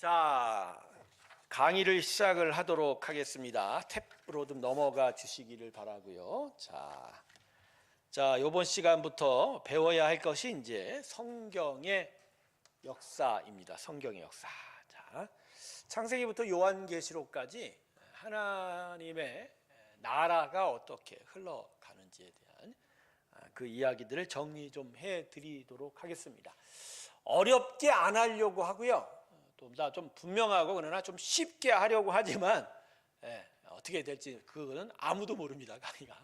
자, 강의를 시작을 하도록 하겠습니다. 탭으로 좀 넘어가 주시기를 바라고요. 자, 이번 시간부터 배워야 할 것이 이제 성경의 역사입니다. 성경의 역사. 자, 창세기부터 요한계시록까지 하나님의 나라가 어떻게 흘러가는지에 대한 그 이야기들을 정리 좀 해드리도록 하겠습니다. 어렵게 안 하려고 하고요. 좀 분명하고 그러나 좀 쉽게 하려고 하지만 어떻게 될지 그거는 아무도 모릅니다. 강의가.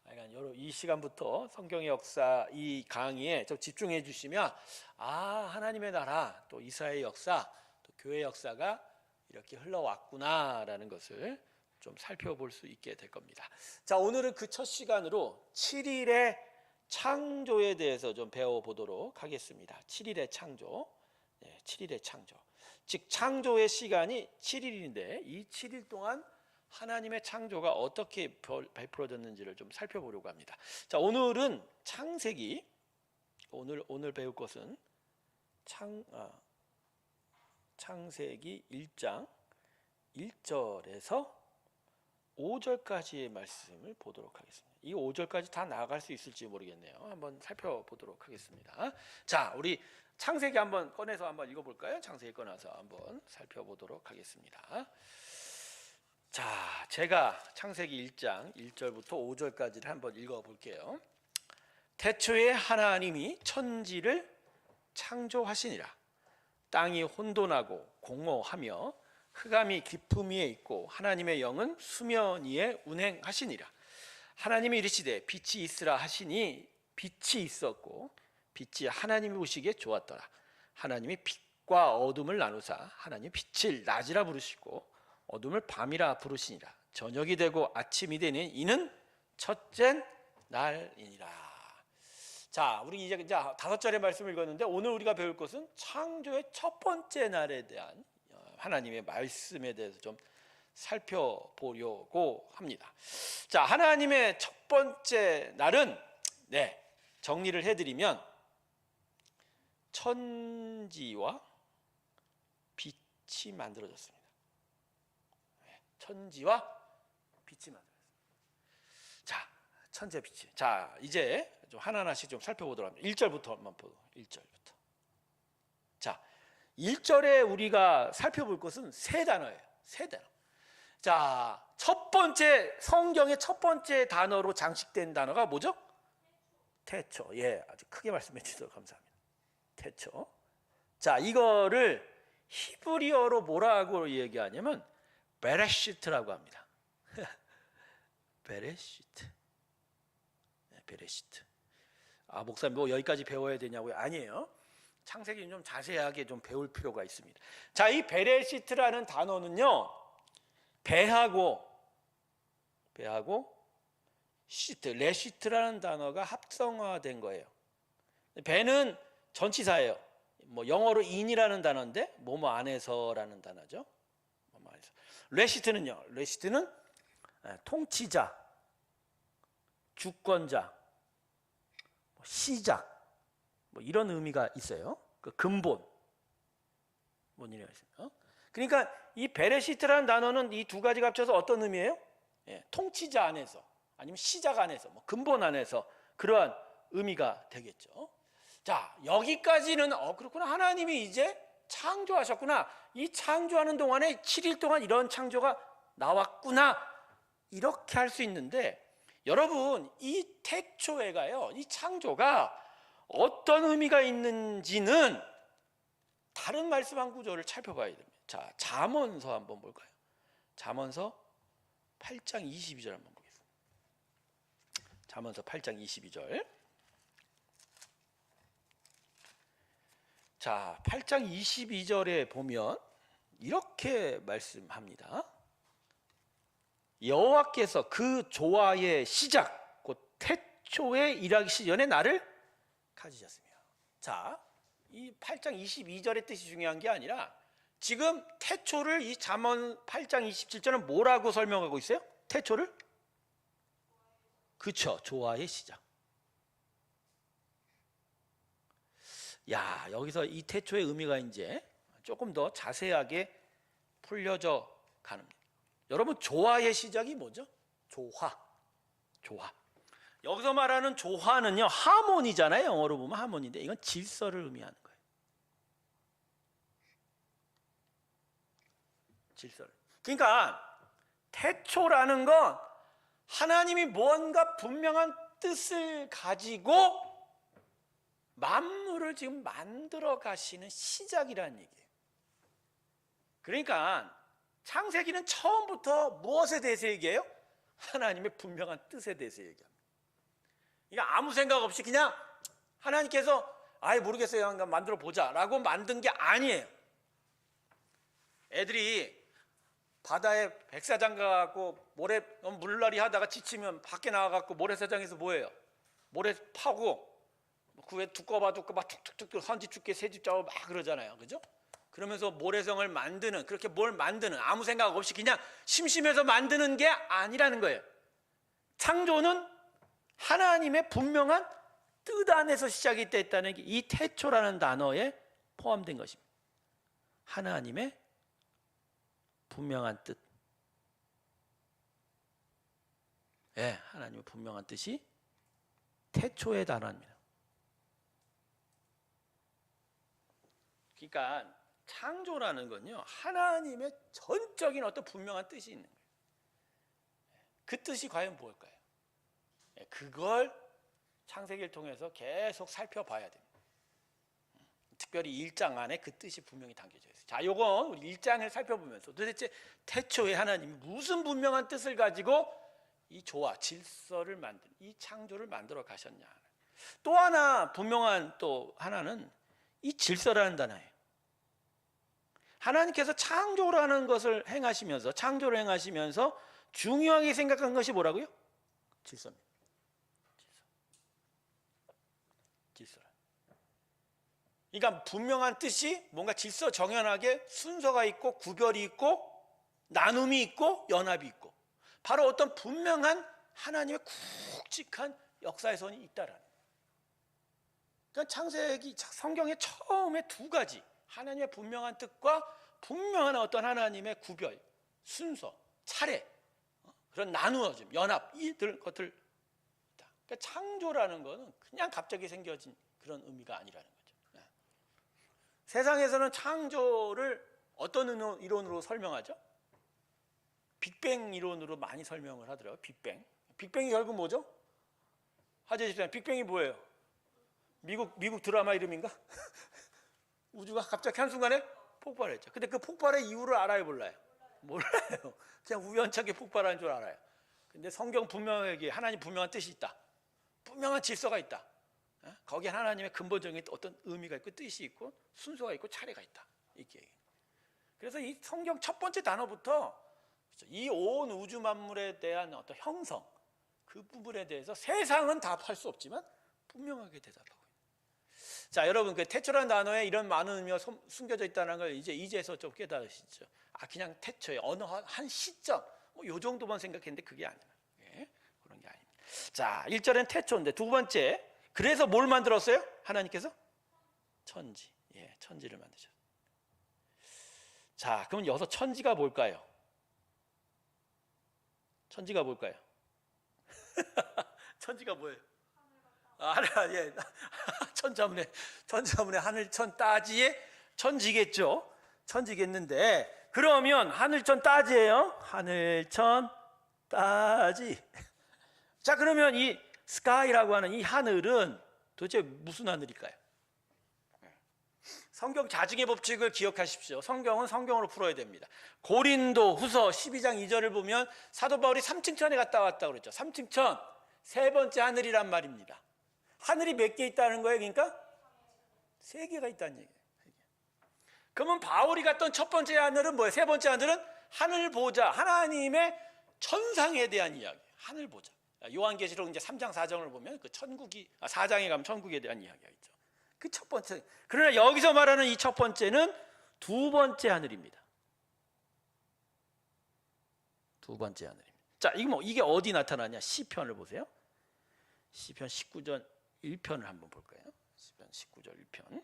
그러니까 이 시간부터 성경의 역사 이 강의에 좀 집중해 주시면 하나님의 나라 또 이스라엘 역사 또 교회 역사가 이렇게 흘러왔구나라는 것을 좀 살펴볼 수 있게 될 겁니다. 자, 오늘은 그 첫 시간으로 7일의 창조에 대해서 좀 배워보도록 하겠습니다. 7일의 창조. 7일의 창조. 즉 창조의 시간이 7일인데 이 7일 동안 하나님의 창조가 어떻게 베풀어졌는지를 좀 살펴보려고 합니다. 자, 오늘은 창세기. 오늘 배울 것은 창세기 1장 1절에서 5절까지의 말씀을 보도록 하겠습니다. 이 5절까지 다 나아갈 수 있을지 모르겠네요. 한번 살펴보도록 하겠습니다. 자, 우리 창세기 한번 꺼내서 한번 읽어볼까요? 창세기 꺼내서 한번 살펴보도록 하겠습니다. 자, 제가 창세기 1장 1절부터 5절까지를 한번 읽어볼게요. 태초에 하나님이 천지를 창조하시니라. 땅이 혼돈하고 공허하며 흑암이 깊음 위에 있고 하나님의 영은 수면 위에 운행하시니라. 하나님이 이르시되 빛이 있으라 하시니 빛이 있었고 빛이 하나님이 보시기에 좋았더라. 하나님이 빛과 어둠을 나누사 하나님이 빛을 낮이라 부르시고 어둠을 밤이라 부르시니라. 저녁이 되고 아침이 되니 이는 첫째 날이니라. 자, 우리 이제 5절의 말씀을 읽었는데 오늘 우리가 배울 것은 창조의 첫 번째 날에 대한 하나님의 말씀에 대해서 좀 살펴보려고 합니다. 자, 하나님의 첫 번째 날은 정리를 해드리면 천지와 빛이 만들어졌습니다. 천지와 빛이 만들어졌습니다. 자, 천지와 빛이. 자, 이제 좀 하나하나씩 좀 살펴보도록 합니다. 1절부터 한번 보고 1절부터. 자, 1절에 우리가 살펴볼 것은 세 단어예요. 세 단어. 자, 첫 번째 성경의 첫 번째 단어로 장식된 단어가 뭐죠? 태초. 아주 크게 말씀해 주셔서 감사합니다. 태초. 자, 이거를 히브리어로 뭐라고 얘기하냐면 베레시트라고 합니다. 베레시트. 베레시트. 목사님 뭐 여기까지 배워야 되냐고요? 아니에요. 창세기는 좀 자세하게 좀 배울 필요가 있습니다. 자, 이 베레시트라는 단어는요, 배하고 시트, 레시트라는 단어가 합성화된 거예요. 배는 전치사예요. 뭐 영어로 in이라는 단어인데 뭐뭐 안에서라는 단어죠. 뭐뭐 안에서. 레시트는 통치자, 주권자, 시작 뭐 이런 의미가 있어요. 그 근본 뭔 의미가 있어요. 그러니까 이 베레시트라는 단어는 이 두 가지가 합쳐서 어떤 의미예요? 통치자 안에서 아니면 시작 안에서 뭐 근본 안에서 그러한 의미가 되겠죠. 자, 여기까지는 그렇구나. 하나님이 이제 창조하셨구나. 이 창조하는 동안에 7일 동안 이런 창조가 나왔구나. 이렇게 할 수 있는데 여러분, 이 태초에가요, 이 창조가 어떤 의미가 있는지는 다른 말씀 한 구절을 살펴봐야 됩니다. 자, 잠언서 한번 볼까요? 잠언서 8장 22절 한번 보겠습니다. 잠언서 8장 22절. 자, 8장 22절에 보면 이렇게 말씀합니다. 여호와께서 그 조화의 시작 곧 태초에 일하기 전에 나를 가지셨으며. 자, 이 8장 22절의 뜻이 중요한 게 아니라 지금 태초를 이 잠언 8장 27절은 뭐라고 설명하고 있어요? 태초를? 그쵸, 조화의 시작. 야, 여기서 이 태초의 의미가 이제 조금 더 자세하게 풀려져 가는. 여러분 조화의 시작이 뭐죠? 조화. 여기서 말하는 조화는요 하모니잖아요. 영어로 보면 하모니인데 이건 질서를 의미하는 거예요. 질서를. 그러니까 태초라는 건 하나님이 뭔가 분명한 뜻을 가지고 만물을 지금 만들어 가시는 시작이라는 얘기예요. 그러니까 창세기는 처음부터 무엇에 대해서 얘기해요? 하나님의 분명한 뜻에 대해서 얘기합니다. 그러니까 아무 생각 없이 그냥 하나님께서 아예 모르겠어요, 한번 만들어 보자라고 만든 게 아니에요. 애들이 바다에 백사장 가갖고 모래 물놀이 하다가 지치면 밖에 나와갖고 모래사장에서 뭐해요? 모래 파고 그 위에 두꺼봐 툭툭툭 선지 죽게 새집 짜고 막 그러잖아요, 그죠? 그러면서 모래성을 만드는, 그렇게 뭘 만드는, 아무 생각 없이 그냥 심심해서 만드는 게 아니라는 거예요. 창조는 하나님의 분명한 뜻 안에서 시작이 됐다는 게 이 태초라는 단어에 포함된 것입니다. 하나님의 분명한 뜻. 예, 하나님의 분명한 뜻이 태초의 단어입니다. 그러니까 창조라는 건요 하나님의 전적인 어떤 분명한 뜻이 있는 거예요. 그 뜻이 과연 뭘까요? 그걸 창세기를 통해서 계속 살펴봐야 됩니다. 특별히 1장 안에 그 뜻이 분명히 담겨져 있어요. 자, 요건 우리 1장을 살펴보면서 도대체 태초에 하나님이 무슨 분명한 뜻을 가지고 이 조화, 질서를 만든, 이 창조를 만들어 가셨냐. 또 하나 분명한 또 하나는 이 질서라는 단어예요. 하나님께서 창조라는 것을 행하시면서, 창조를 행하시면서 중요하게 생각한 것이 뭐라고요? 질서입니다. 질서. 그러니까 분명한 뜻이 뭔가 질서 정연하게 순서가 있고 구별이 있고 나눔이 있고 연합이 있고 바로 어떤 분명한 하나님의 굵직한 역사의 선이 있다라는. 그러니까 창세기 성경의 처음에 두 가지 하나님의 분명한 뜻과 분명한 어떤 하나님의 구별, 순서, 차례, 그런 나누어짐, 연합 이들 것들. 그러니까 창조라는 것은 그냥 갑자기 생겨진 그런 의미가 아니라는 거죠. 세상에서는 창조를 어떤 이론으로 설명하죠? 빅뱅 이론으로 많이 설명을 하더라고요. 빅뱅이 결국 뭐죠? 화제 집사님, 빅뱅이 뭐예요? 미국 드라마 이름인가? 우주가 갑자기 한순간에 폭발했죠. 근데 그 폭발의 이유를 알아요, 몰라요? 몰라요. 그냥 우연찮게 폭발한 줄 알아요. 근데 성경 분명하게 하나님 분명한 뜻이 있다. 분명한 질서가 있다. 거기에 하나님의 근본적인 어떤 의미가 있고 뜻이 있고 순서가 있고 차례가 있다. 이렇게. 그래서 이 성경 첫 번째 단어부터 이 온 우주 만물에 대한 어떤 형성, 그 부분에 대해서 세상은 답할 수 없지만 분명하게 대답하고 있는. 자, 여러분 그 태초라는 단어에 이런 많은 의미가 숨겨져 있다는 걸 이제서 좀 깨달으시죠. 아, 그냥 태초에 어느 한 시점 뭐 요 정도만 생각했는데 그게 아니라 그런 게 아닙니다. 자, 1절엔 태초인데 두 번째, 그래서 뭘 만들었어요? 하나님께서 천지. 예, 천지를 만드셨어요. 자, 그럼 여기서 천지가 뭘까요? 천지가 뭘까요? 천지가 뭐예요? 예. 천자문에 하늘천 따지에 천지겠죠. 천지겠는데 그러면 하늘천 따지예요. 하늘천 따지. 자, 그러면 이 스카이라고 하는 이 하늘은 도대체 무슨 하늘일까요? 성경 자증의 법칙을 기억하십시오. 성경은 성경으로 풀어야 됩니다. 고린도 후서 12장 2절을 보면 사도 바울이 3층 천에 갔다 왔다고 그랬죠. 3층 천, 세 번째 하늘이란 말입니다. 하늘이 몇 개 있다는 거예요? 그러니까 세 개가 있다는 얘기예요. 그러면 바울이 갔던 첫 번째 하늘은 뭐예요? 세 번째 하늘은 하늘 보좌, 하나님의 천상에 대한 이야기. 하늘 보좌. 요한계시록 이제 3장 4장을 보면 그 천국이 4장에 가면 천국에 대한 이야기가 있죠. 그 첫 번째. 그러나 여기서 말하는 이 첫 번째는 두 번째 하늘입니다. 두 번째 하늘입니다. 자, 이게 어디 나타나냐? 시편을 보세요. 시편 19절 1편을 한번 볼까요? 시편 19절 1편.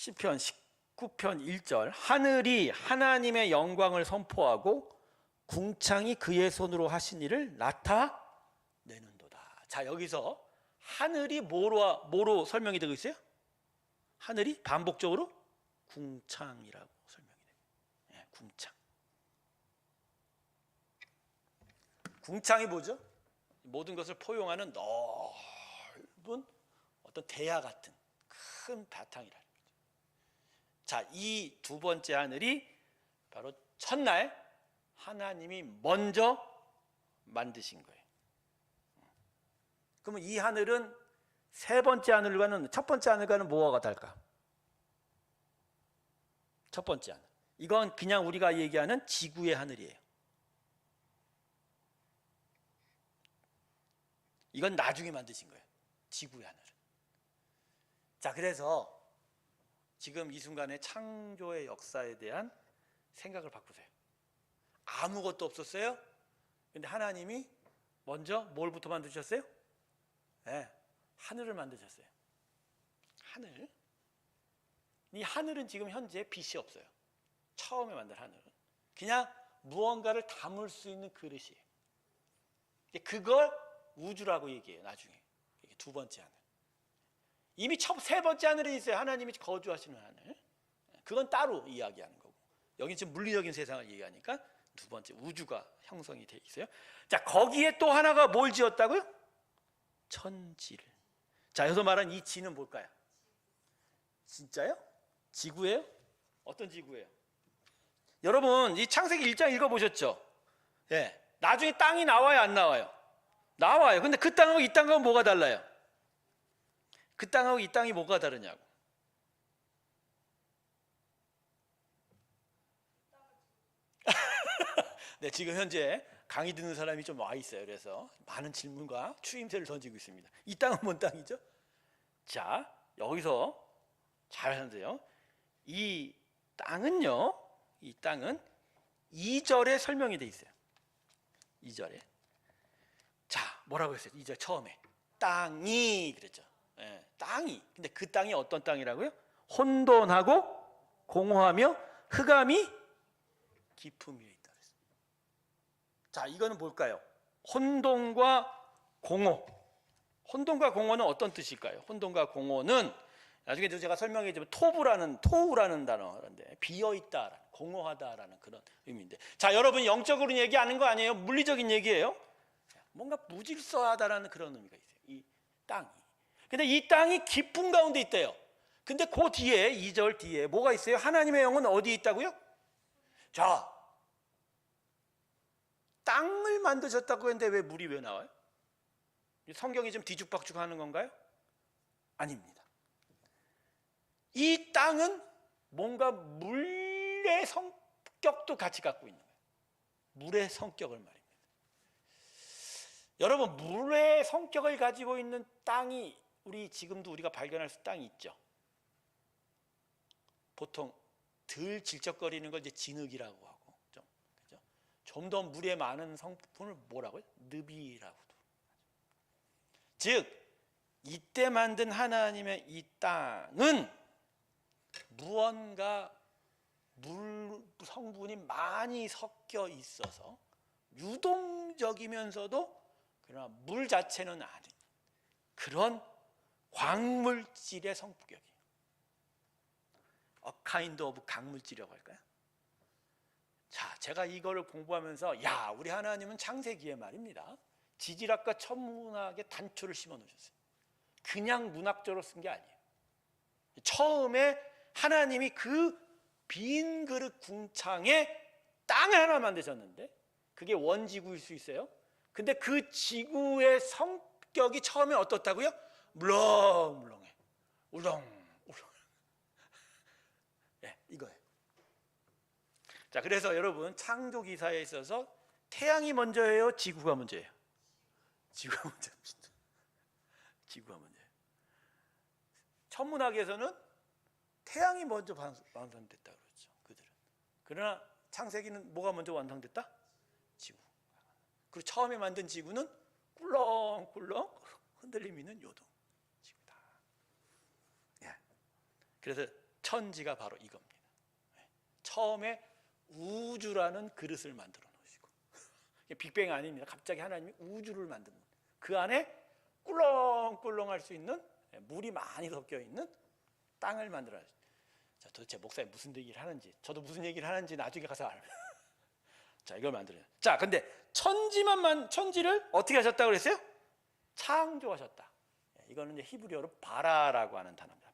시편 19편 1절 하늘이 하나님의 영광을 선포하고 궁창이 그의 손으로 하신 일을 나타내는도다. 자, 여기서 하늘이 뭐로 설명이 되고 있어요? 하늘이 반복적으로 궁창이라고 설명이 돼요. 네, 궁창. 궁창이 뭐죠? 모든 것을 포용하는 넓은 어떤 대야 같은 큰 바탕이라는 거죠. 자, 이 두 번째 하늘이 바로 첫날 하나님이 먼저 만드신 거예요. 그러면 이 하늘은 세 번째 하늘과는, 첫 번째 하늘과는 뭐가 다를까? 첫 번째 하늘. 이건 그냥 우리가 얘기하는 지구의 하늘이에요. 이건 나중에 만드신 거예요. 지구의 하늘은. 자, 그래서 지금 이 순간에 창조의 역사에 대한 생각을 바꾸세요. 아무것도 없었어요. 근데 하나님이 먼저 뭘부터 만드셨어요? 네, 하늘을 만드셨어요. 하늘. 이 하늘은 지금 현재 빛이 없어요. 처음에 만든 하늘은 그냥 무언가를 담을 수 있는 그릇이에요. 그걸 우주라고 얘기해요. 나중에 이게 두 번째 하늘. 이미 세 번째 하늘에 있어요. 하나님이 거주하시는 하늘. 그건 따로 이야기하는 거고, 여기 지금 물리적인 세상을 얘기하니까 두 번째 우주가 형성이 돼 있어요. 자, 거기에 또 하나가 뭘 지었다고요? 천지를. 자, 여기서 말한 이 지는 뭘까요? 진짜요? 지구예요? 어떤 지구예요? 여러분, 이 창세기 1장 읽어보셨죠? 예. 나중에 땅이 나와요, 안 나와요? 나와요. 근데 그 땅하고 이 땅하고 뭐가 달라요? 그 땅하고 이 땅이 뭐가 다르냐고. 네, 지금 현재 강의 듣는 사람이 좀 와 있어요. 그래서 많은 질문과 추임새를 던지고 있습니다. 이 땅은 뭔 땅이죠? 자, 여기서 잘 하세요. 이 땅은요, 이 땅은 2절에 설명이 돼 있어요. 2절에. 자, 뭐라고 했어요? 2절 처음에 땅이 그랬죠. 예, 땅이. 근데 그 땅이 어떤 땅이라고요? 혼돈하고 공허하며 흑암이 깊음 위에 있다 그랬어요. 자, 이거는 뭘까요? 혼돈과 공허. 혼돈과 공허는 어떤 뜻일까요? 혼돈과 공허는 나중에 제가 설명해 주면 토우라는 단어인데 비어있다, 공허하다라는 그런 의미인데, 자, 여러분 영적으로 얘기하는 거 아니에요? 물리적인 얘기예요. 뭔가 무질서하다라는 그런 의미가 있어요. 이 땅이. 근데 이 땅이 깊은 가운데 있대요. 근데 그 뒤에 2절 뒤에 뭐가 있어요? 하나님의 영은 어디에 있다고요? 자, 땅을 만드셨다고 했는데 왜 물이 왜 나와요? 성경이 좀 뒤죽박죽하는 건가요? 아닙니다. 이 땅은 뭔가 물의 성격도 같이 갖고 있는 거예요. 물의 성격을 말입니다. 여러분, 물의 성격을 가지고 있는 땅이 지금도 우리가 발견할 수 땅이 있죠. 보통 덜 질적거리는 걸 이제 진흙이라고 하고, 좀 더 물에 많은 성분을 뭐라고요? 늪이라고도. 즉, 이때 만든 하나님의 이 땅은 무언가 물 성분이 많이 섞여 있어서 유동적이면서도 그러나 물 자체는 아닌 그런 광물질의 성격이에요. A kind of 강물질이라고 할까요? 자, 제가 이거를 공부하면서 우리 하나님은 창세기에 말입니다, 지질학과 천문학의 단초를 심어 놓으셨어요. 그냥 문학적으로 쓴 게 아니에요. 처음에 하나님이 그 빈 그릇 궁창에 땅을 하나 만드셨는데 그게 원지구일 수 있어요. 근데 그 지구의 성격이 처음에 어떻다고요? 물렁물렁해. 울렁울렁. 네, 이거예요. 자, 그래서 여러분 창조기사에 있어서 태양이 먼저예요? 지구가 먼저예요? 지구가 먼저입니다. 지구가 먼저예요. 천문학에서는 태양이 먼저 완성됐다 그러죠, 그들은. 그러나 창세기는 뭐가 먼저 완성됐다? 지구. 그리고 처음에 만든 지구는 꿀렁꿀렁 흔들림 있는 요동 지구다. 예. 그래서 천지가 바로 이겁니다. 처음에 우주라는 그릇을 만들어 놓으시고, 빅뱅 아닙니다. 갑자기 하나님이 우주를 만드는, 그 안에 꿀렁꿀렁할 수 있는, 물이 많이 섞여 있는 땅을 만들어. 자, 도대체 목사님 무슨 얘기를 하는지, 저도 무슨 얘기를 하는지 나중에 가서 알아요. 자, 이걸 만들어요. 자, 근데 천지를 어떻게 하셨다고 그랬어요? 창조하셨다. 이거는 이제 히브리어로 바라라고 하는 단어입니다.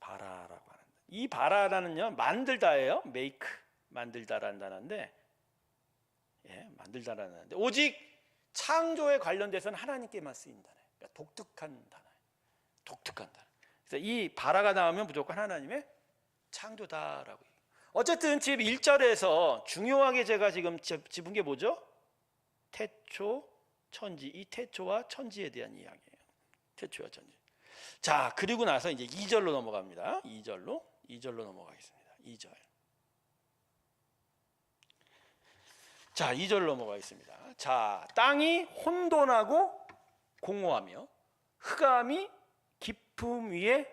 바라라고 하는. 이 바라라는요, 만들다예요. make, 만들다라는 단어인데, 만들다라는 단어인데, 오직 창조에 관련돼서는 하나님께만 쓰인 단어예요. 그러니까 독특한 단어예요. 독특한 단어. 그래서 이 바라가 나오면 무조건 하나님의 창조다라고. 어쨌든 지금 1절에서 중요하게 제가 지금 집은 게 뭐죠? 태초, 천지. 이 태초와 천지에 대한 이야기예요. 태초와 천지. 자, 그리고 나서 이제 2절로 넘어갑니다. 2절로 넘어가겠습니다. 2절. 자, 2절 넘어가겠습니다. 자, 땅이 혼돈하고 공허하며 흑암이 깊음 위에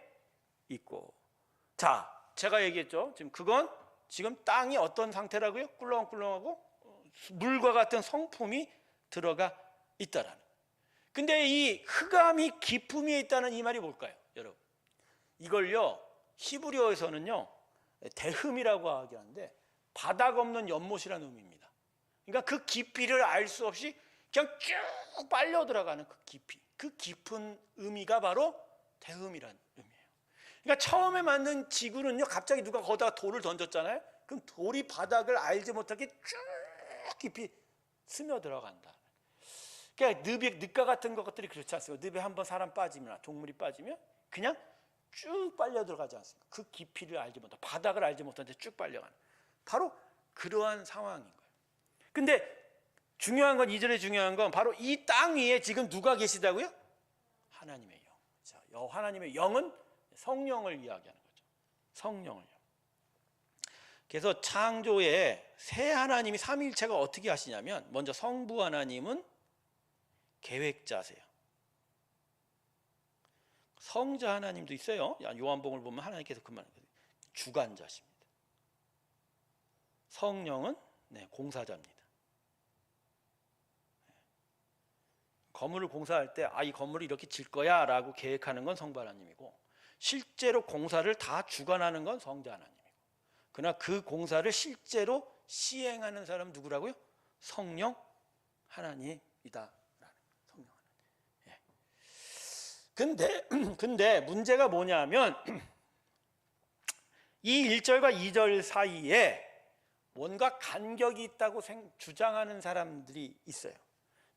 있고. 자, 제가 얘기했죠. 그건 지금 땅이 어떤 상태라고요? 꿀렁꿀렁하고 물과 같은 성품이 들어가 있다라는. 근데 이 흑암이 깊음 위에 있다는 이 말이 뭘까요, 여러분? 이걸요, 히브리어에서는요, 대흠이라고 하는데 바닥 없는 연못이라는 의미입니다. 그러니까 그 깊이를 알 수 없이 그냥 쭉 빨려 들어가는 그 깊이, 그 깊은 의미가 바로 대흠이라는 의미예요. 그러니까 처음에 만든 지구는요, 갑자기 누가 거기다가 돌을 던졌잖아요. 그럼 돌이 바닥을 알지 못하게 쭉 깊이 스며 들어간다. 그러니까 늪과 같은 것들이 그렇지 않습니까? 늪에 한번 사람 빠지면, 동물이 빠지면 그냥 쭉 빨려 들어가지 않습니까? 그 깊이를 알지 못하고 바닥을 알지 못하는데 쭉 빨려가는, 바로 그러한 상황인 거예요. 근데 중요한 건, 2절에 중요한 건 바로 이 땅 위에 지금 누가 계시다고요? 하나님의 영. 자, 하나님의 영은 성령을 이야기하는 거죠. 성령을요. 그래서 창조에 새 하나님이 삼위일체가 어떻게 하시냐면, 먼저 성부 하나님은 계획자세요. 성자 하나님도 있어요. 요한복음을 보면 하나님께서 그 말을 주관자십니다. 성령은 공사자입니다. 건물을 공사할 때 이 건물을 이렇게 질 거야 라고 계획하는 건 성부 하나님이고, 실제로 공사를 다 주관하는 건 성자 하나님이고, 그러나 그 공사를 실제로 시행하는 사람은 누구라고요? 성령 하나님이다. 성령 하나님. 근데 문제가 뭐냐면, 이 1절과 2절 사이에 뭔가 간격이 있다고 주장하는 사람들이 있어요.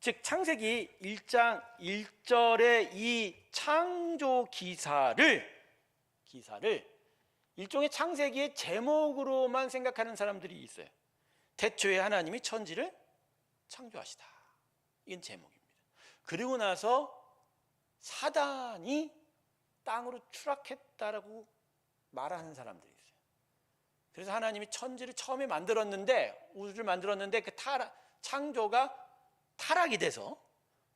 즉, 창세기 1장 1절의 이 창조 기사를 일종의 창세기의 제목으로만 생각하는 사람들이 있어요. 태초에 하나님이 천지를 창조하시다. 이건 제목입니다. 그리고 나서 사단이 땅으로 추락했다라고 말하는 사람들이 있어요. 그래서 하나님이 천지를 처음에 만들었는데, 우주를 만들었는데 그 창조가 타락이 돼서,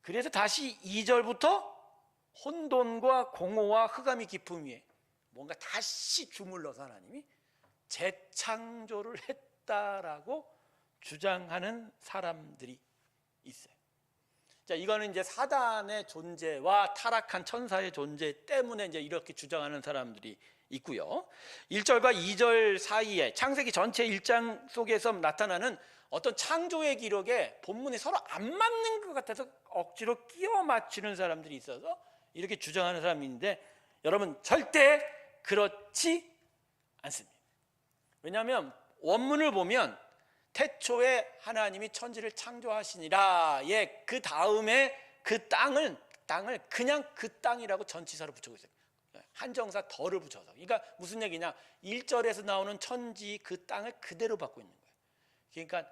그래서 다시 2절부터 혼돈과 공허와 흑암이 깊음 위에 뭔가 다시 주물러서 하나님이 재창조를 했다라고 주장하는 사람들이 있어요. 자, 이거는 이제 사단의 존재와 타락한 천사의 존재 때문에 이제 이렇게 주장하는 사람들이 있고요. 1절과 2절 사이에 창세기 전체 1장 속에서 나타나는 어떤 창조의 기록에 본문이 서로 안 맞는 것 같아서 억지로 끼워 맞추는 사람들이 있어서 이렇게 주장하는 사람인데, 여러분 절대 그렇지 않습니다. 왜냐하면 원문을 보면 태초에 하나님이 천지를 창조하시니라의 그 다음에 그 땅을 그냥 그 땅이라고 전치사로 붙이고 있어요. 한정사 덜을 붙여서. 그러니까 무슨 얘기냐, 1절에서 나오는 천지 그 땅을 그대로 받고 있는 거예요. 그러니까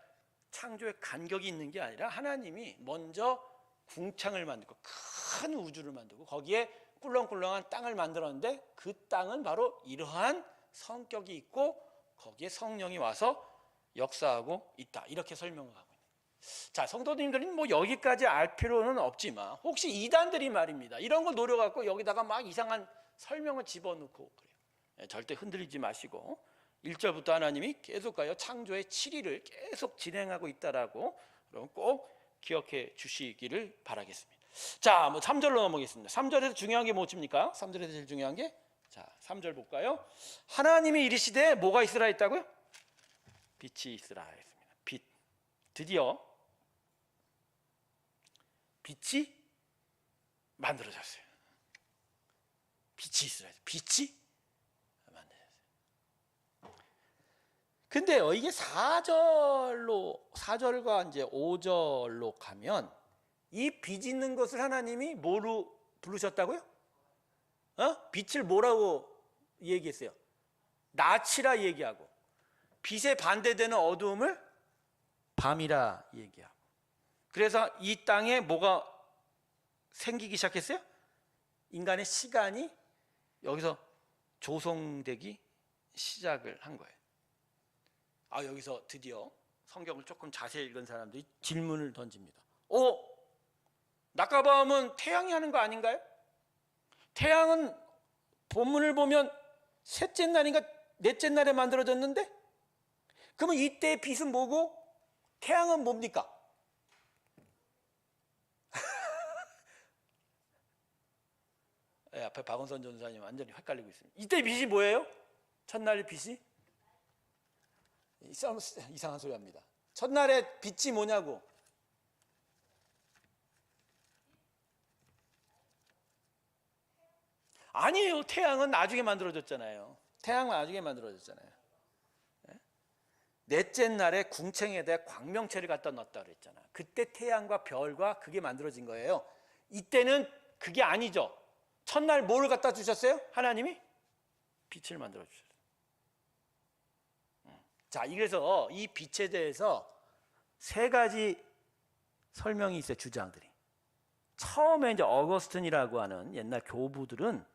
창조의 간격이 있는 게 아니라 하나님이 먼저 궁창을 만들고 큰 우주를 만들고 거기에 꿀렁꿀렁한 땅을 만들었는데, 그 땅은 바로 이러한 성격이 있고 거기에 성령이 와서 역사하고 있다, 이렇게 설명을 하고 있는 거예요. 자, 성도님들은 뭐 여기까지 알 필요는 없지만 혹시 이단들이 말입니다. 이런 걸 노려갖고 여기다가 막 이상한 설명을 집어넣고 그래요. 절대 흔들리지 마시고 1절부터 하나님이 계속 가요. 창조의 7일을 계속 진행하고 있다라고 그럼 꼭 기억해 주시기를 바라겠습니다. 자, 뭐 3절로 넘어가겠습니다. 3절에서 중요한 게 뭐입니까? 3절에서 제일 중요한 게, 자, 3절 볼까요? 하나님이 이르시되 뭐가 있으라 했다고요? 빛이 있으라 했습니다. 빛. 드디어 빛이 만들어졌어요. 빛이 있으라 했어요. 빛이 만들어졌어요. 근데요, 이게 4절과 이제 5절로 가면 이 빛 있는 것을 하나님이 뭐로 부르셨다고요? 빛을 뭐라고 얘기했어요? 낯이라 얘기하고, 빛에 반대되는 어두움을 밤이라 얘기하고. 그래서 이 땅에 뭐가 생기기 시작했어요? 인간의 시간이 여기서 조성되기 시작을 한 거예요. 여기서 드디어 성경을 조금 자세히 읽은 사람들이 질문을 던집니다. 낮과 밤은 태양이 하는 거 아닌가요? 태양은 본문을 보면 셋째 날인가 넷째 날에 만들어졌는데, 그러면 이때의 빛은 뭐고 태양은 뭡니까? 앞에 박원선 전사님 완전히 헷갈리고 있습니다. 이때 빛이 뭐예요? 첫날의 빛이? 이상한 소리 합니다. 첫날의 빛이 뭐냐고. 아니에요. 태양은 나중에 만들어졌잖아요. 태양은 나중에 만들어졌잖아요. 넷째 날에 궁창에다 광명체를 갖다 넣었다 그랬잖아요. 그때 태양과 별과 그게 만들어진 거예요. 이때는 그게 아니죠. 첫날 뭐를 갖다 주셨어요? 하나님이 빛을 만들어 주셨어요. 자, 그래서 이 빛에 대해서 세 가지 설명이 있어요. 주장들이. 처음에 이제 어거스틴이라고 하는 옛날 교부들은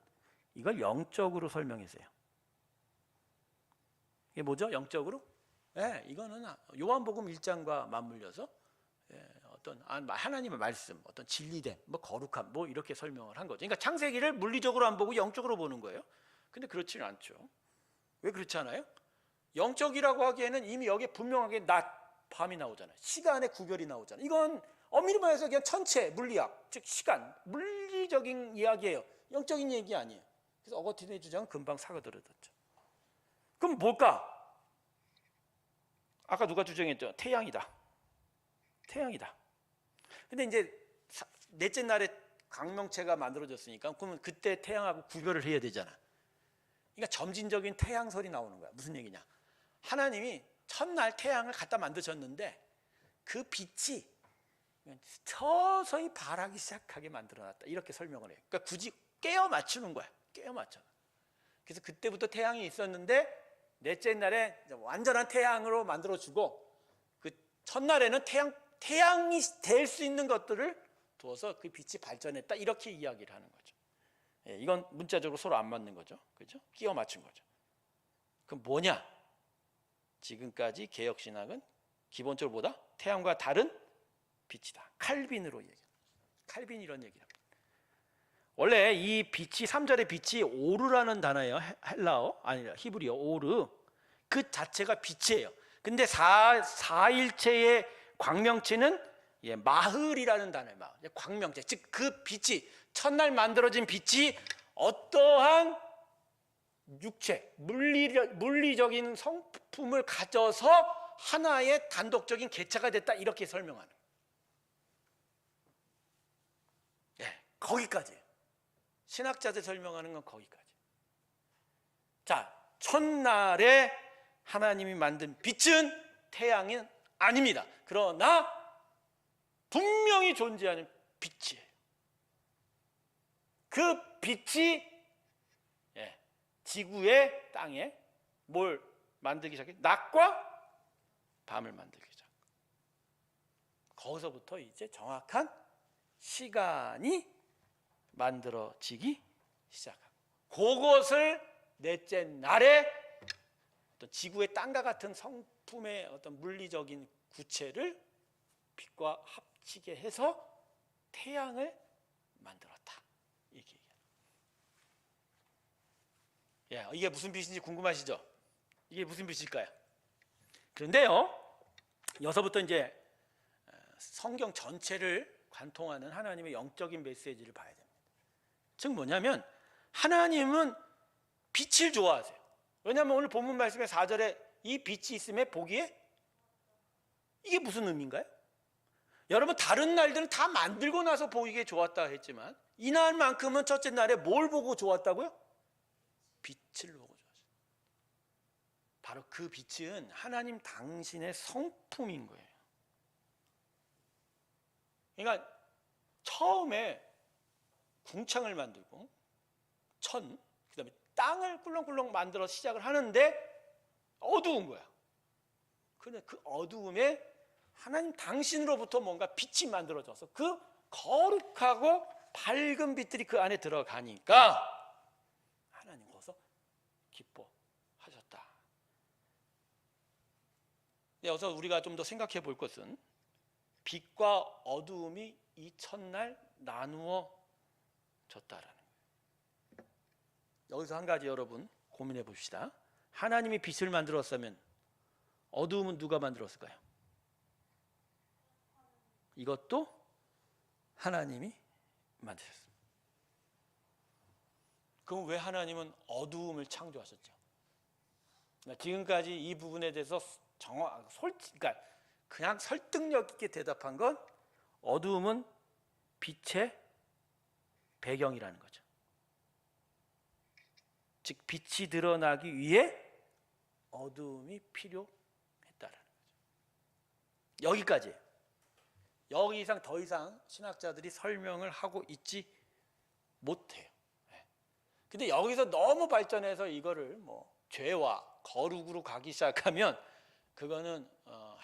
이걸 영적으로 설명했어요. 이게 뭐죠? 영적으로? 이거는 요한복음 1장과 맞물려서 어떤 하나님의 말씀, 어떤 진리됨, 뭐 거룩함, 뭐 이렇게 설명을 한 거죠. 그러니까 창세기를 물리적으로 안 보고 영적으로 보는 거예요. 근데 그렇지는 않죠. 왜 그렇지 않아요? 영적이라고 하기에는 이미 여기에 분명하게 낮, 밤이 나오잖아요. 시간의 구별이 나오잖아요. 이건 엄밀히 말해서 그냥 천체, 물리학, 즉 시간, 물리적인 이야기예요. 영적인 얘기 아니에요. 그래서 어거스틴의 주장은 금방 사그라들었죠. 그럼 뭘까? 아까 누가 주장했죠? 태양이다. 태양이다. 근데 이제 넷째 날에 광명체가 만들어졌으니까 그러면 그때 태양하고 구별을 해야 되잖아. 그러니까 점진적인 태양설이 나오는 거야. 무슨 얘기냐? 하나님이 첫날 태양을 갖다 만드셨는데 그 빛이 서서히 발하기 시작하게 만들어놨다. 이렇게 설명을 해요. 그러니까 굳이 깨어 맞추는 거야. 깨어 맞춰. 그래서 그때부터 태양이 있었는데 넷째 날에 완전한 태양으로 만들어주고, 그 첫날에는 태양이 될 수 있는 것들을 두어서 그 빛이 발전했다. 이렇게 이야기를 하는 거죠. 이건 문자적으로 서로 안 맞는 거죠. 그렇죠? 끼워 맞춘 거죠. 그럼 뭐냐? 지금까지 개혁신학은 기본적으로 뭐다? 태양과 다른 빛이다. 칼빈으로 얘기해요. 칼빈이 이런 얘기를 합니다. 원래 이 빛이 3절의 빛이 오르라는 단어예요. 헬라어 아니라 히브리어 오르. 그 자체가 빛이에요. 근데 4일체의 광명체는 마흘이라는 단어예요. 광명체. 즉 그 빛이 첫날 만들어진 빛이 어떠한 육체, 물리적인 성품을 가져서 하나의 단독적인 개체가 됐다. 이렇게 설명하는 거예요. 거기까지예요. 신학자들 설명하는 건 거기까지. 자, 첫날에 하나님이 만든 빛은 태양은 아닙니다. 그러나 분명히 존재하는 빛이에요. 그 빛이 지구의 땅에 뭘 만들기 시작해? 낮과 밤을 만들기 시작. 거기서부터 이제 정확한 시간이 만들어지기 시작하고, 그것을 넷째 날에 어떤 지구의 땅과 같은 성품의 어떤 물리적인 구체를 빛과 합치게 해서 태양을 만들었다. 이게 이게 무슨 빛인지 궁금하시죠? 이게 무슨 빛일까요? 그런데요, 여기서부터 이제 성경 전체를 관통하는 하나님의 영적인 메시지를 봐야 됩니다. 즉 뭐냐면 하나님은 빛을 좋아하세요. 왜냐하면 오늘 본문 말씀의 4절에 이 빛이 있음에 보기에, 이게 무슨 의미인가요? 여러분, 다른 날들은 다 만들고 나서 보기에 좋았다 했지만 이날만큼은 첫째 날에 뭘 보고 좋았다고요? 빛을 보고 좋았어요. 바로 그 빛은 하나님 당신의 성품인 거예요. 그러니까 처음에 궁창을 만들고 그다음에 땅을 꿀렁꿀렁 만들어 시작을 하는데 어두운 거야. 그런데 그 어두움에 하나님 당신으로부터 뭔가 빛이 만들어져서 그 거룩하고 밝은 빛들이 그 안에 들어가니까 하나님 거기서 기뻐하셨다. 여기서 우리가 좀 더 생각해 볼 것은 빛과 어두움이 이 첫날 나누어졌다라는 거예요. 여기서 한 가지 여러분 고민해 봅시다. 하나님이 빛을 만들었으면 어두움은 누가 만들었을까요? 이것도 하나님이 만드셨습니다. 그럼 왜 하나님은 어두움을 창조하셨죠? 지금까지 이 부분에 대해서 그러니까 그냥 설득력 있게 대답한 건 어두움은 빛의 배경이라는 거죠. 즉 빛이 드러나기 위해 어두움이 필요했다라는 거죠. 여기까지. 여기 이상 더 이상 신학자들이 설명을 하고 있지 못해요. 근데 여기서 너무 발전해서 이거를 뭐 죄와 거룩으로 가기 시작하면 그거는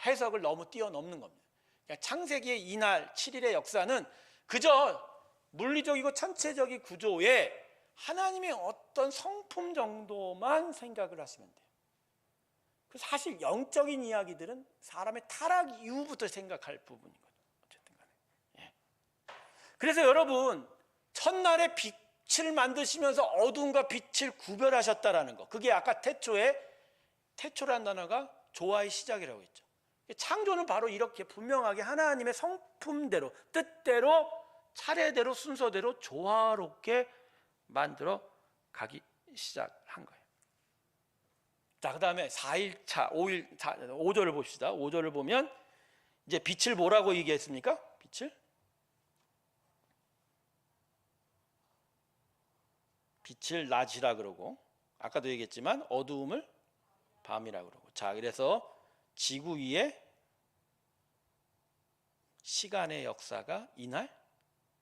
해석을 너무 뛰어넘는 겁니다. 그러니까 창세기의 이날 7일의 역사는 그저 물리적이고 천체적인 구조에 하나님의 어떤 성품 정도만 생각을 하시면 돼요. 사실 영적인 이야기들은 사람의 타락 이후부터 생각할 부분이거든요. 어쨌든 간에. 그래서 여러분, 첫날에 빛을 만드시면서 어두움과 빛을 구별하셨다라는 거, 그게 아까 태초라는 단어가 조화의 시작이라고 했죠. 창조는 바로 이렇게 분명하게 하나님의 성품대로, 뜻대로, 차례대로, 순서대로 조화롭게 만들어 가기 시작한 거예요. 자, 그 다음에 4일차 5절을 봅시다. 5절을 보면 이제 빛을 뭐라고 얘기했습니까? 빛을 낮이라 그러고, 아까도 얘기했지만 어두움을 밤이라 그러고. 자, 그래서 지구 위에 시간의 역사가 이날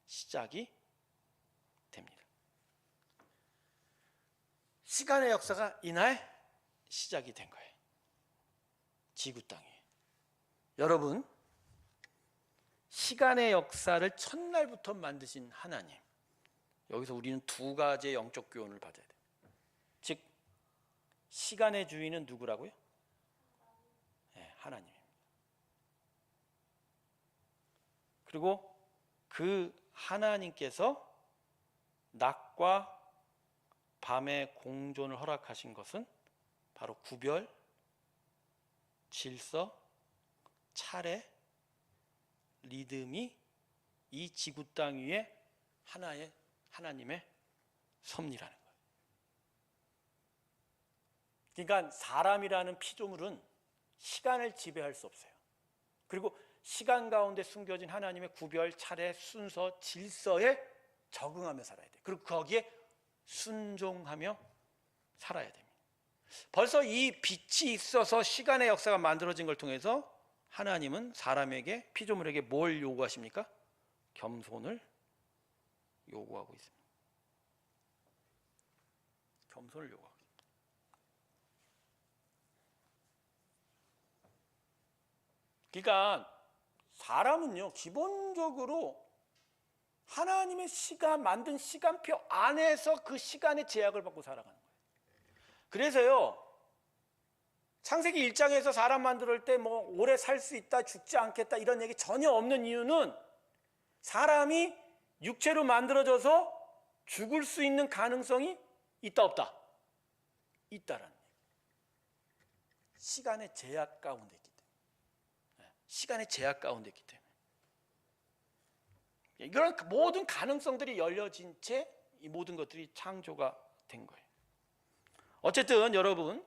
시작이 됩니다. 시간의 역사가 이날 시작이 된 거예요. 지구 땅에. 여러분, 시간의 역사를 첫날부터 만드신 하나님, 여기서 우리는 두 가지의 영적 교훈을 받아야 돼요. 즉, 시간의 주인은 누구라고요? 하나님입니다. 그리고 그 하나님께서 낮과 밤의 공존을 허락하신 것은 바로 구별, 질서, 차례, 리듬이 이 지구 땅 위에 하나의 하나님의 섭리라는 거예요. 그러니까 사람이라는 피조물은 시간을 지배할 수 없어요. 그리고 시간 가운데 숨겨진 하나님의 구별, 차례, 순서, 질서에 적응하며 살아야 돼요. 그리고 거기에 순종하며 살아야 됩니다. 벌써 이 빛이 있어서 시간의 역사가 만들어진 걸 통해서 하나님은 사람에게, 피조물에게 뭘 요구하십니까? 겸손을 요구하고 있습니다. 겸손을 요구하고 있습니다. 그러니까 사람은요, 기본적으로 하나님의 만든 시간표 안에서 그 시간의 제약을 받고 살아가는 거예요. 그래서요, 창세기 1장에서 사람 만들 때 뭐 오래 살 수 있다, 죽지 않겠다 이런 얘기 전혀 없는 이유는 사람이 육체로 만들어져서 죽을 수 있는 가능성이 있다 없다? 있다라는 얘기. 시간의 제약 가운데 있기 때문에. 시간의 제약 가운데 있기 때문에. 이런 모든 가능성들이 열려진 채 이 모든 것들이 창조가 된 거예요. 어쨌든 여러분,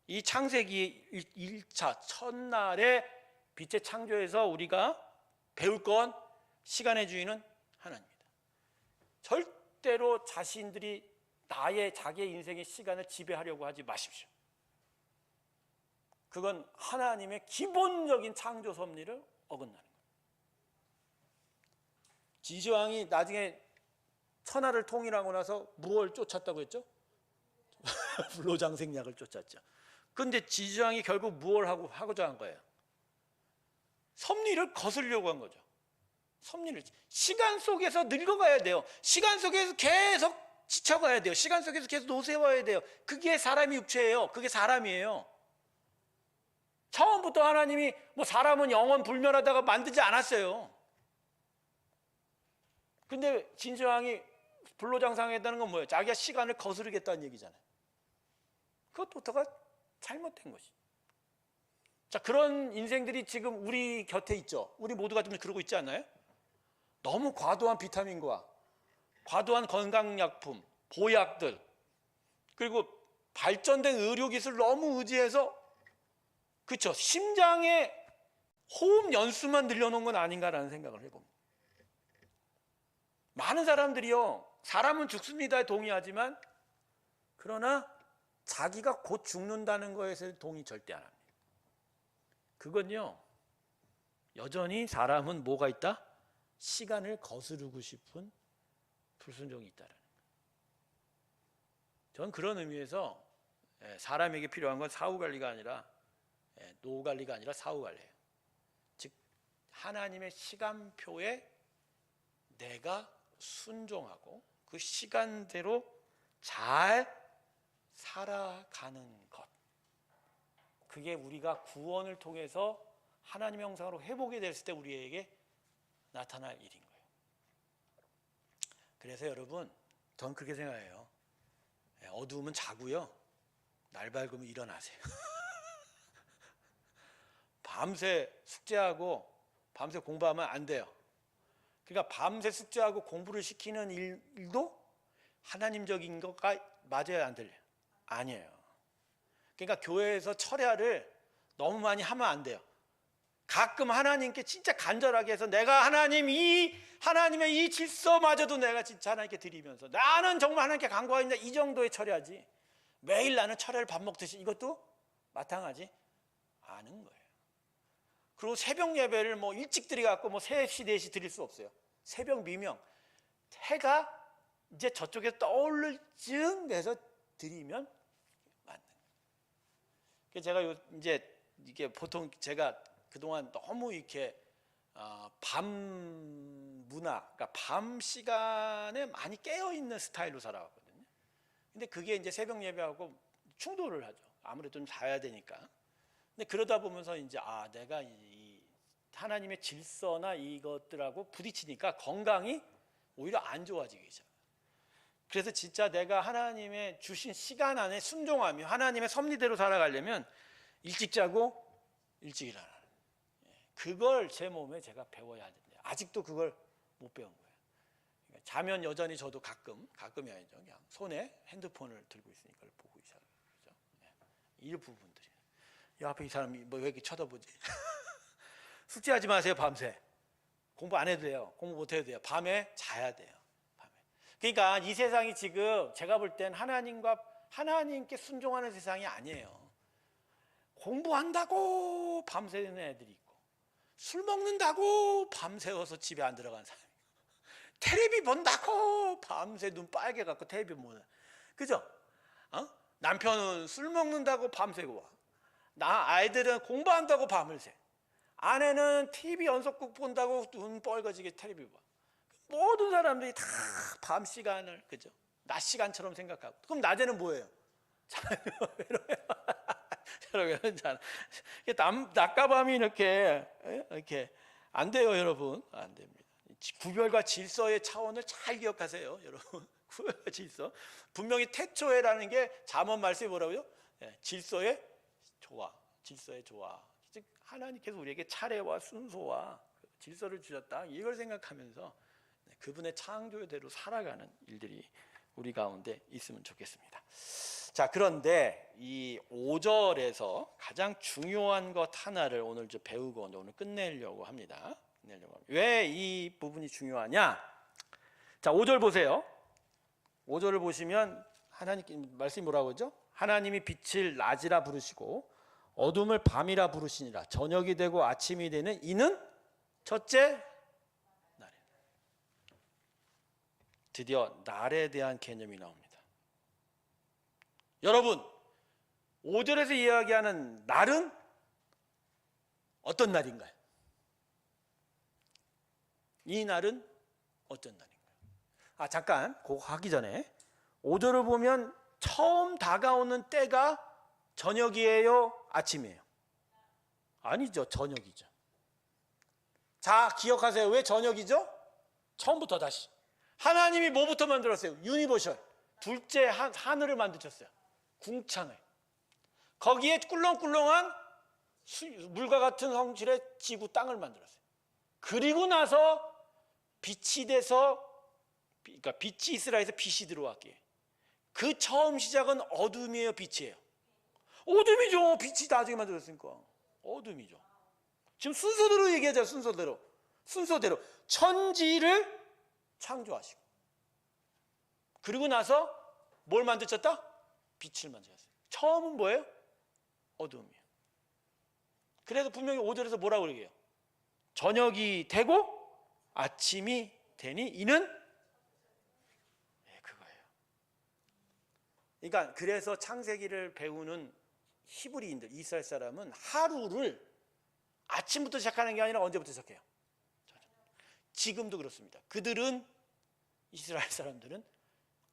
이 창세기 1차 첫날의 빛의 창조에서 우리가 배울 건 시간의 주인은 하나님입니다. 절대로 자신들이 자기의 인생의 시간을 지배하려고 하지 마십시오. 그건 하나님의 기본적인 창조 섭리를 어긋나는 거예요. 지지왕이 나중에 천하를 통일하고 나서 무엇을 쫓았다고 했죠? 불로장생약을 쫓았죠. 그런데 지지왕이 결국 무엇을 하고자 한 거예요? 섭리를 거스르려고 한 거죠. 섭리를. 시간 속에서 늙어가야 돼요. 시간 속에서 계속 지쳐가야 돼요. 시간 속에서 계속 노쇠워야 돼요. 그게 사람의 육체예요. 그게 사람이에요. 처음부터 하나님이 뭐 사람은 영원 불멸하다가 만들지 않았어요. 근데 진시황이 불로장생했다는 건 뭐예요? 자기가 시간을 거스르겠다는 얘기잖아요. 그것부터가 잘못된 것이. 자, 그런 인생들이 지금 우리 곁에 있죠. 우리 모두가 좀 그러고 있지 않나요? 너무 과도한 비타민과 과도한 건강약품, 보약들, 그리고 발전된 의료기술 너무 의지해서, 그렇죠, 심장의 호흡 연수만 늘려놓은 건 아닌가라는 생각을 해봅니다. 많은 사람들이요, 사람은 죽습니다에 동의하지만 그러나 자기가 곧 죽는다는 것에 동의 절대 안 합니다. 그건요, 여전히 사람은 뭐가 있다? 시간을 거스르고 싶은 불순종이 있다는 거예요. 저는 그런 의미에서 사람에게 필요한 건 사후관리가 아니라 노후관리가 아니라 사후관리예요. 즉 하나님의 시간표에 내가 순종하고 그 시간대로 잘 살아가는 것, 그게 우리가 구원을 통해서 하나님의 형상으로 회복이 됐을 때 우리에게 나타날 일인 거예요. 그래서 여러분, 전 그렇게 생각해요. 어두우면 자고요, 날 밝으면 일어나세요. 밤새 숙제하고 밤새 공부하면 안 돼요. 그러니까 밤새 숙제하고 공부를 시키는 일도 하나님적인 것과 맞아야 안 들려요? 아니에요. 그러니까 교회에서 철야를 너무 많이 하면 안 돼요. 가끔 하나님께 진짜 간절하게 해서 내가 하나님의 이 질서마저도 내가 진짜 하나님께 드리면서 나는 정말 하나님께 간구하는데 이 정도의 철야지, 매일 나는 철야를 밥 먹듯이, 이것도 마땅하지 않은 거예요. 그리고 새벽 예배를 뭐 일찍 드려갖고 뭐 3시, 4시 드릴 수 없어요. 새벽 미명, 해가 이제 저쪽에 떠오를 쯤 돼서 드리면 맞는 거예요. 제가 이제 이게 보통 제가 그동안 너무 이렇게 밤 문화, 그러니까 밤 시간에 많이 깨어있는 스타일로 살아왔거든요. 근데 그게 이제 새벽 예배하고 충돌을 하죠. 아무래도 좀 자야 되니까. 근데 그러다 보면서 이제 내가 이 하나님의 질서나 이것들하고 부딪히니까 건강이 오히려 안 좋아지기 시작해요. 그래서 진짜 내가 하나님의 주신 시간 안에 순종하며 하나님의 섭리대로 살아가려면 일찍 자고 일찍 일어나는, 그걸 제 몸에 제가 배워야 하는데 아직도 그걸 못 배운 거예요. 그러니까 자면 여전히 저도 가끔이 아니죠, 그냥 손에 핸드폰을 들고 있으니까 그걸 보고 있어요. 이 부분들이, 이 앞에 이 사람이 뭐 왜 이렇게 쳐다보지? 숙제하지 마세요. 밤새 공부 안 해도 돼요. 공부 못 해도 돼요. 밤에 자야 돼요. 밤에. 그러니까 이 세상이 지금 제가 볼 땐 하나님께 순종하는 세상이 아니에요. 공부한다고 밤새는 애들이 있고, 술 먹는다고 밤새워서 집에 안 들어간 사람이 있고, 텔레비 본다고 밤새 눈 빨개 갖고 텔레비 보는, 그죠? 남편은 술 먹는다고 밤새고 와. 아이들은 공부한다고 밤을 새. 아내는 TV 연속극 본다고 눈 뻘거지게 텔레비 봐. 모든 사람들이 다 밤 시간을, 그죠? 낮 시간처럼 생각하고. 그럼 낮에는 뭐예요? 자요. 여러분, 낮과 밤이 이렇게 안 돼요, 여러분. 안 됩니다. 구별과 질서의 차원을 잘 기억하세요, 여러분. 구별과 질서. 분명히 태초에라는 게 잠언 말씀이 뭐라고요? 질서의 조화, 질서의 조화. 즉 하나님께서 우리에게 차례와 순서와 질서를 주셨다. 이걸 생각하면서 그분의 창조대로 살아가는 일들이 우리 가운데 있으면 좋겠습니다. 자, 그런데 이 5절에서 가장 중요한 것 하나를 오늘 좀 배우고 오늘 끝내려고 합니다. 왜 이 부분이 중요하냐? 자, 5절 보세요. 5절을 보시면 하나님께 말씀이 뭐라고 하죠? 하나님이 빛을 낮이라 부르시고 어둠을 밤이라 부르시니라. 저녁이 되고 아침이 되는 이는 첫째 날이라. 드디어 날에 대한 개념이 나옵니다. 여러분, 5절에서 이야기하는 날은 어떤 날인가요? 이 날은 어떤 날인가요? 잠깐 그거 하기 전에 5절을 보면 처음 다가오는 때가 저녁이에요? 아침이에요? 아니죠, 저녁이죠. 자, 기억하세요. 왜 저녁이죠? 처음부터 다시 하나님이 뭐부터 만들었어요? 유니버셜, 둘째 하늘을 만드셨어요. 궁창을. 거기에 꿀렁꿀렁한 물과 같은 성질의 지구 땅을 만들었어요. 그리고 나서 빛이 돼서, 그러니까 빛이 있으라 해서 빛이 들어왔기에 그 처음 시작은 어둠이에요, 빛이에요? 어둠이죠. 빛이 나중에 만들었으니까 어둠이죠. 지금 순서대로 얘기하자. 순서대로 천지를 창조하시고 그리고 나서 뭘 만드셨다? 빛을 만드셨어요. 처음은 뭐예요? 어둠이에요. 그래서 분명히 5절에서 뭐라고 그러게요? 저녁이 되고 아침이 되니 이는 그거예요. 그러니까 그래서 창세기를 배우는 히브리인들, 이스라엘 사람은 하루를 아침부터 시작하는 게 아니라 언제부터 시작해요? 지금도 그렇습니다. 그들은, 이스라엘 사람들은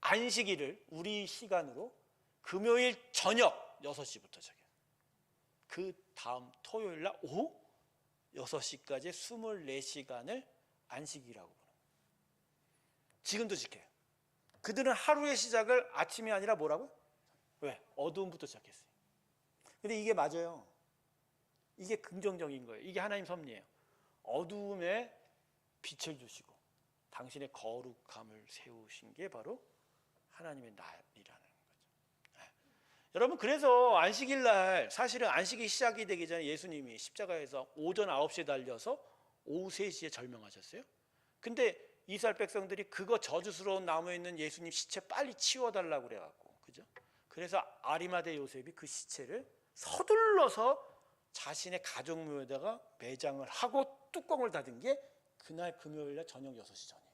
안식일을 우리 시간으로 금요일 저녁 6시부터 시작해요. 그 다음 토요일 날 오후 6시까지 24시간을 안식이라고 부릅니다. 지금도 지켜요. 그들은 하루의 시작을 아침이 아니라 뭐라고? 왜? 어두움부터 시작했어요. 근데 이게 맞아요. 이게 긍정적인 거예요. 이게 하나님 섭리예요. 어두움에 빛을 주시고 당신의 거룩함을 세우신 게 바로 하나님의 날이라는 거죠. 여러분, 그래서 안식일 날 사실은 안식이 시작이 되기 전에 예수님이 십자가에서 오전 9시에 달려서 오후 3시에 절명하셨어요. 근데 이스라엘 백성들이 그거 저주스러운 나무에 있는 예수님 시체 빨리 치워달라고 그래갖고, 그죠? 그래서 아리마대 요셉이 그 시체를 서둘러서 자신의 가족묘에다가 매장을 하고 뚜껑을 닫은 게 그날 금요일날 저녁 6시 전이에요.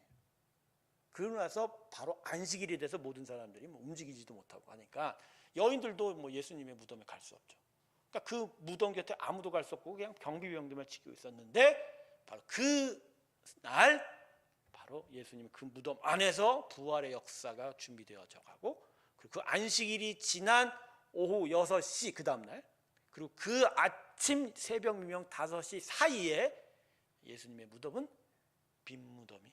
그러고 나서 바로 안식일이 돼서 모든 사람들이 움직이지도 못하고 하니까 여인들도 예수님의 무덤에 갈 수 없죠. 그러니까 그 무덤 곁에 아무도 갈 수 없고 그냥 경비병들만 지키고 있었는데 바로 그 날 바로 예수님 그 무덤 안에서 부활의 역사가 준비되어져 가고, 그 안식일이 지난 오후 6시 그 다음날, 그리고 그 아침 새벽 미명 5시 사이에 예수님의 무덤은 빈 무덤이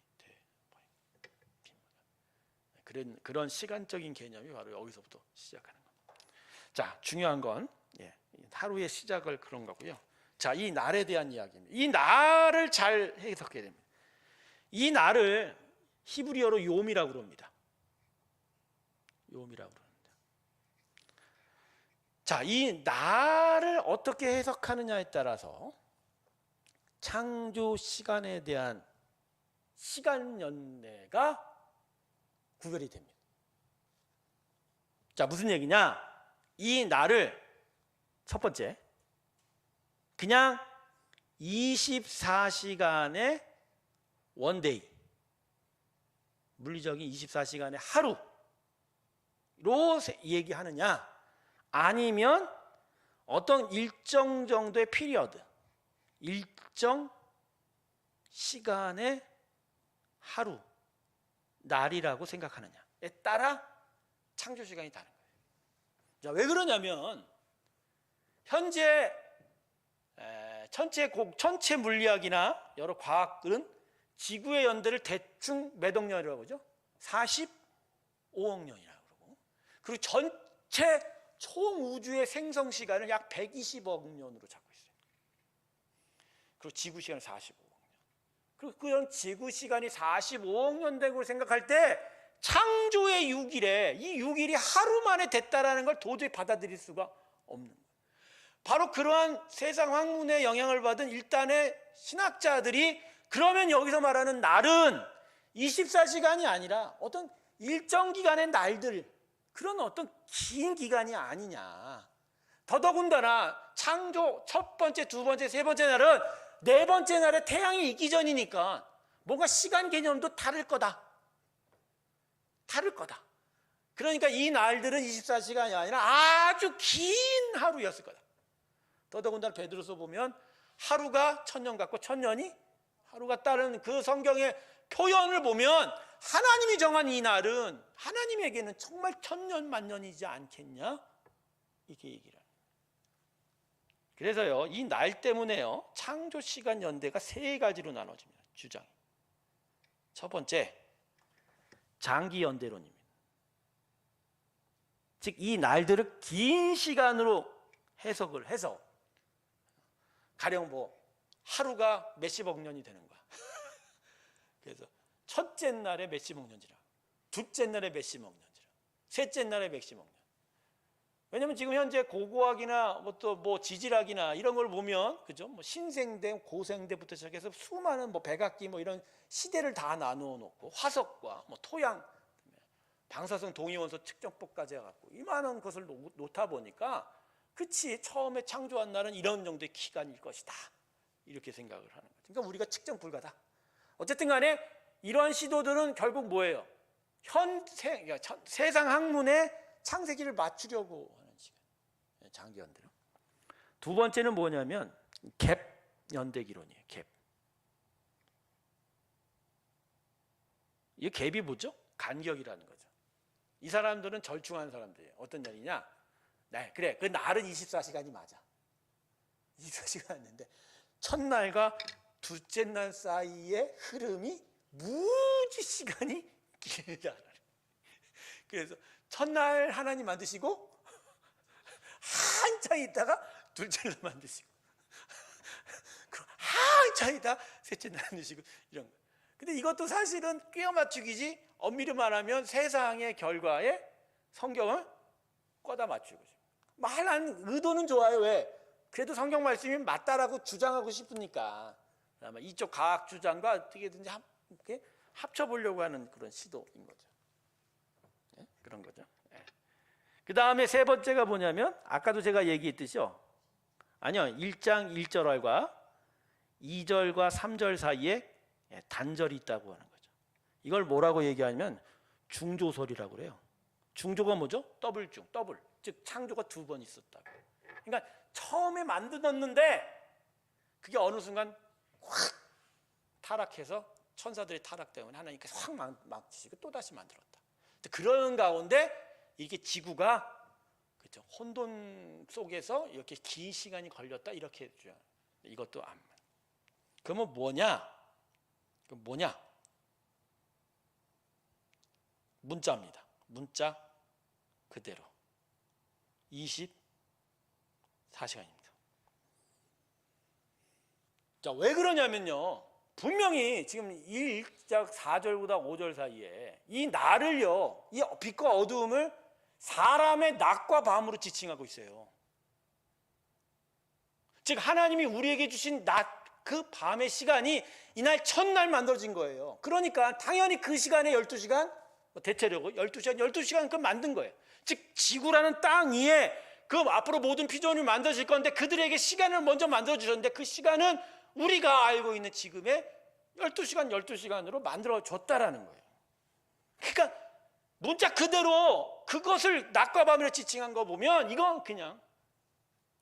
돼버린, 그런 시간적인 개념이 바로 여기서부터 시작하는 겁니다. 자, 중요한 건 하루의 시작을 그런 거고요. 자, 이 날에 대한 이야기입니다. 이 날을 잘 해석해야 됩니다. 이 날을 히브리어로 요미라고 그럽니다. 요미라고 그럽니다. 자, 이 날을 어떻게 해석하느냐에 따라서 창조 시간에 대한 시간 연대가 구별이 됩니다. 자, 무슨 얘기냐? 이 날을 첫 번째 그냥 24시간의 원데이, 물리적인 24시간의 하루로 얘기하느냐, 아니면 어떤 일정 정도의 피리어드, 일정 시간의 하루, 날이라고 생각하느냐에 따라 창조 시간이 다른 거예요. 자, 왜 그러냐면 현재 천체 물리학이나 여러 과학들은 지구의 연대를 대충 몇 억 년이라고 그러죠? 45억 년이라고 그러고, 그리고 전체 총 우주의 생성 시간을 약 120억 년으로 잡고 있어요. 그리고 지구 시간은 45억 년. 그리고 그런 지구 시간이 45억 년 된 걸 생각할 때 창조의 6일에 이 6일이 하루 만에 됐다라는 걸 도저히 받아들일 수가 없는 거예요. 바로 그러한 세상 학문의 영향을 받은 일단의 신학자들이 그러면 여기서 말하는 날은 24시간이 아니라 어떤 일정 기간의 날들, 그런 어떤 긴 기간이 아니냐. 더더군다나 창조 첫 번째, 두 번째, 세 번째 날은 네 번째 날에 태양이 있기 전이니까 뭔가 시간 개념도 다를 거다. 다를 거다. 그러니까 이 날들은 24시간이 아니라 아주 긴 하루였을 거다. 더더군다나 베드로서 보면 하루가 천년 같고 천년이 하루 같다는 그 성경의 표현을 보면 하나님이 정한 이 날은 하나님에게는 정말 천년 만년이지 않겠냐? 이렇게 얘기를 합니다. 그래서요, 이 날 때문에요, 창조 시간 연대가 세 가지로 나눠집니다. 주장이. 첫 번째, 장기 연대론입니다. 즉 이 날들을 긴 시간으로 해석을 해서 가령 뭐 하루가 몇십억 년이 되는 거야. 그래서 첫째 날에 몇십억 년이라, 둘째 날에 몇십억 년이라, 셋째 날에 몇십억 년. 왜냐면 지금 현재 고고학이나 또 뭐 지질학이나 이런 걸 보면, 그죠? 뭐 신생대, 고생대부터 시작해서 수많은 뭐 백악기 뭐 이런 시대를 다 나누어 놓고 화석과 뭐 토양, 방사성 동위원소 측정법까지 해갖고 이만한 것을 놓다 보니까, 그치, 처음에 창조한 날은 이런 정도의 기간일 것이다, 이렇게 생각을 하는 거죠. 그러니까 우리가 측정 불가다. 어쨌든 간에 이러한 시도들은 결국 뭐예요? 세상 학문의 창세기를 맞추려고 하는 시간, 장기 연대론. 두 번째는 뭐냐면 갭 연대기론이에요. 갭. 이 갭이 뭐죠? 간격이라는 거죠. 이 사람들은 절충한 사람들이에요. 어떤 날이냐? 네, 그래, 그 날은 24시간이 맞아. 24시간인데 첫날과 둘째 날 사이의 흐름이 무지 시간이 길다. 그래서 첫날 하나님 만드시고 한참 있다가 둘째 날 만드시고 한참 있다가 셋째 날 만드시고, 이런 거. 근데 이것도 사실은 끼워 맞추기지, 엄밀히 말하면 세상의 결과에 성경을 꿔다 맞추고 싶어요. 말하는 의도는 좋아요. 왜? 그래도 성경 말씀이 맞다라고 주장하고 싶으니까 아마 이쪽 과학 주장과 어떻게든지 이렇게 합쳐보려고 하는 그런 시도인 거죠. 네? 그런 거죠. 네. 그 다음에 세 번째가 뭐냐면, 아까도 제가 얘기했듯이요, 아니요, 1장 1절과 2절과 3절 사이에 단절이 있다고 하는 거죠. 이걸 뭐라고 얘기하냐면 중조설이라고 그래요. 중조가 뭐죠? 더블중, 더블. 즉 창조가 두 번 있었다고. 그러니까 처음에 만들었는데 그게 어느 순간 확 타락해서 천사들의 타락 때문에 하나님께서 확 망치시고 또 다시 만들었다. 그런 가운데 이게 지구가, 그렇죠, 혼돈 속에서 이렇게 긴 시간이 걸렸다, 이렇게 주장. 이것도 안. 그러면 뭐냐? 문자입니다. 문자 그대로 24시간입니다. 자, 왜 그러냐면요, 분명히 지금 1장 4절보다 5절 사이에 이 날을요, 이 빛과 어두움을 사람의 낮과 밤으로 지칭하고 있어요. 즉 하나님이 우리에게 주신 낮, 그 밤의 시간이 이날 첫날 만들어진 거예요. 그러니까 당연히 그 시간에 12시간, 대체적으로 12시간 그 만든 거예요. 즉 지구라는 땅 위에 그 앞으로 모든 피조물이 만들어질 건데 그들에게 시간을 먼저 만들어 주셨는데, 그 시간은 우리가 알고 있는 지금의 12시간으로 만들어 줬다라는 거예요. 그러니까 문자 그대로 그것을 낮과 밤으로 지칭한 거 보면 이건 그냥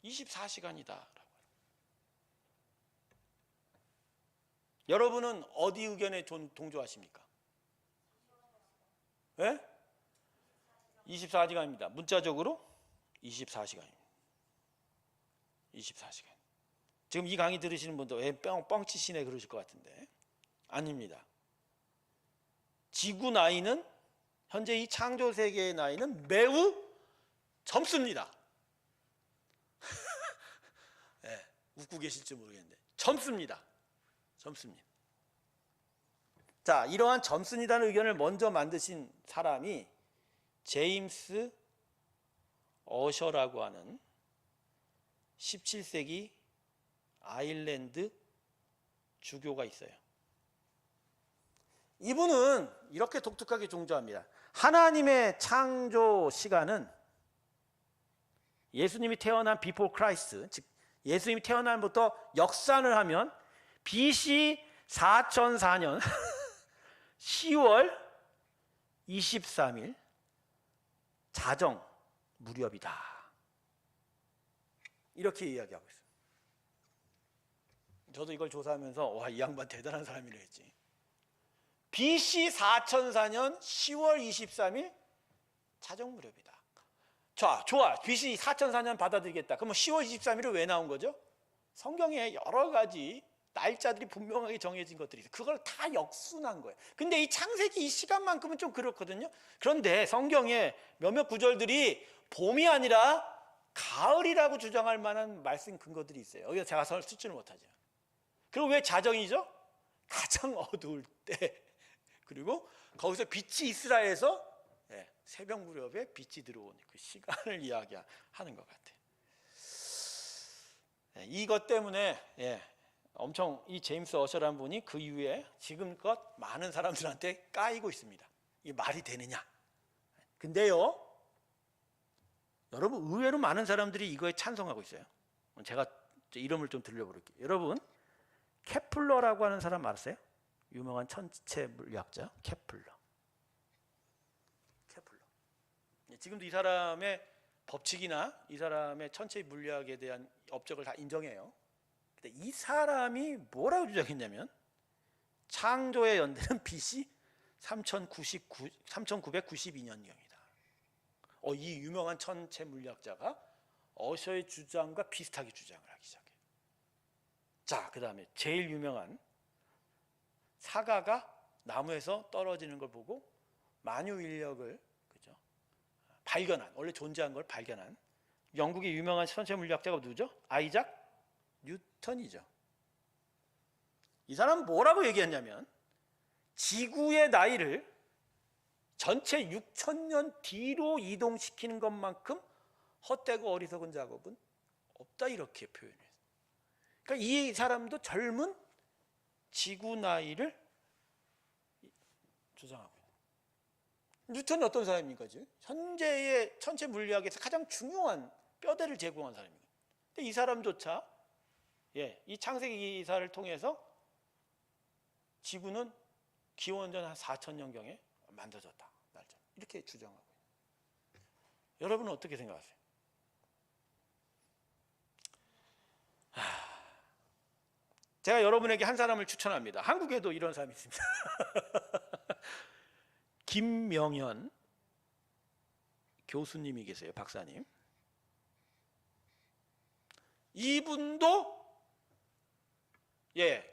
24시간이다. 여러분은 어디 의견에 동조하십니까? 네? 24시간입니다. 문자적으로 24시간입니다. 24시간. 지금 이 강의 들으시는 분도 왜 뻥치시네 그러실 것 같은데 아닙니다. 지구 나이는 현재 이 창조 세계의 나이는 매우 젊습니다. 네, 웃고 계실지 모르겠는데 젊습니다. 젊습니다. 자, 이러한 젊습니다는 의견을 먼저 만드신 사람이 제임스 어셔라고 하는 17세기 아일랜드 주교가 있어요. 이분은 이렇게 독특하게 종교합니다. 하나님의 창조 시간은 예수님이 태어난 before Christ, 즉 예수님이 태어난부터 역산을 하면 BC 4004년 10월 23일 자정 무렵이다. 이렇게 이야기하고 있어요. 저도 이걸 조사하면서 와, 이 양반 대단한 사람이라 했지. BC 4004년 10월 23일 자정 무렵이다. 자, 좋아. BC 4004년 받아들이겠다. 그럼 10월 23일은 왜 나온 거죠? 성경에 여러 가지 날짜들이 분명하게 정해진 것들이 있어요. 그걸 다 역순한 거예요. 근데 이 창세기 이 시간만큼은 좀 그렇거든요. 그런데 성경에 몇몇 구절들이 봄이 아니라 가을이라고 주장할 만한 말씀 근거들이 있어요. 여기서 제가 쓰지는 못하죠. 그리고 왜 자정이죠? 가장 어두울 때. 그리고 거기서 빛이 이스라엘에서 새벽 무렵에 빛이 들어오는 그 시간을 이야기하는 것 같아요. 이것 때문에 엄청 이 제임스 어셔라는 분이 그 이후에 지금껏 많은 사람들한테 까이고 있습니다. 이게 말이 되느냐? 근데요, 여러분 의외로 많은 사람들이 이거에 찬성하고 있어요. 제가 이름을 좀 들려버릴게요. 여러분 케플러라고 하는 사람 아세요? 유명한 천체 물리학자 케플러. 지금도 이 사람의 법칙이나 이 사람의 천체 물리학에 대한 업적을 다 인정해요. 근데 이 사람이 뭐라고 주장했냐면 창조의 연대는 BC 3992년경이다. 이 유명한 천체 물리학자가 어셔의 주장과 비슷하게 주장을 하기 시작해요. 자, 그 다음에 제일 유명한 사과가 나무에서 떨어지는 걸 보고 만유 인력을 발견한, 원래 존재한 걸 발견한 영국의 유명한 천체 물리학자가 누구죠? 아이작 뉴턴이죠. 이 사람은 뭐라고 얘기했냐면 지구의 나이를 전체 6,000년 뒤로 이동시키는 것만큼 헛되고 어리석은 작업은 없다, 이렇게 표현했어요. 그러니까 이 사람도 젊은 지구 나이를 주장하고 있어요. 뉴턴이 어떤 사람입니까? 현재의 천체 물리학에서 가장 중요한 뼈대를 제공한 사람입니다. 근데 이 사람조차 이 창세기 기사를 통해서 지구는 기원전 한 4,000년경에 만들어졌다, 날짜, 이렇게 주장하고 있어요. 여러분은 어떻게 생각하세요? 제가 여러분에게 한 사람을 추천합니다. 한국에도 이런 사람이 있습니다. 김명현 교수님이 계세요. 박사님. 이분도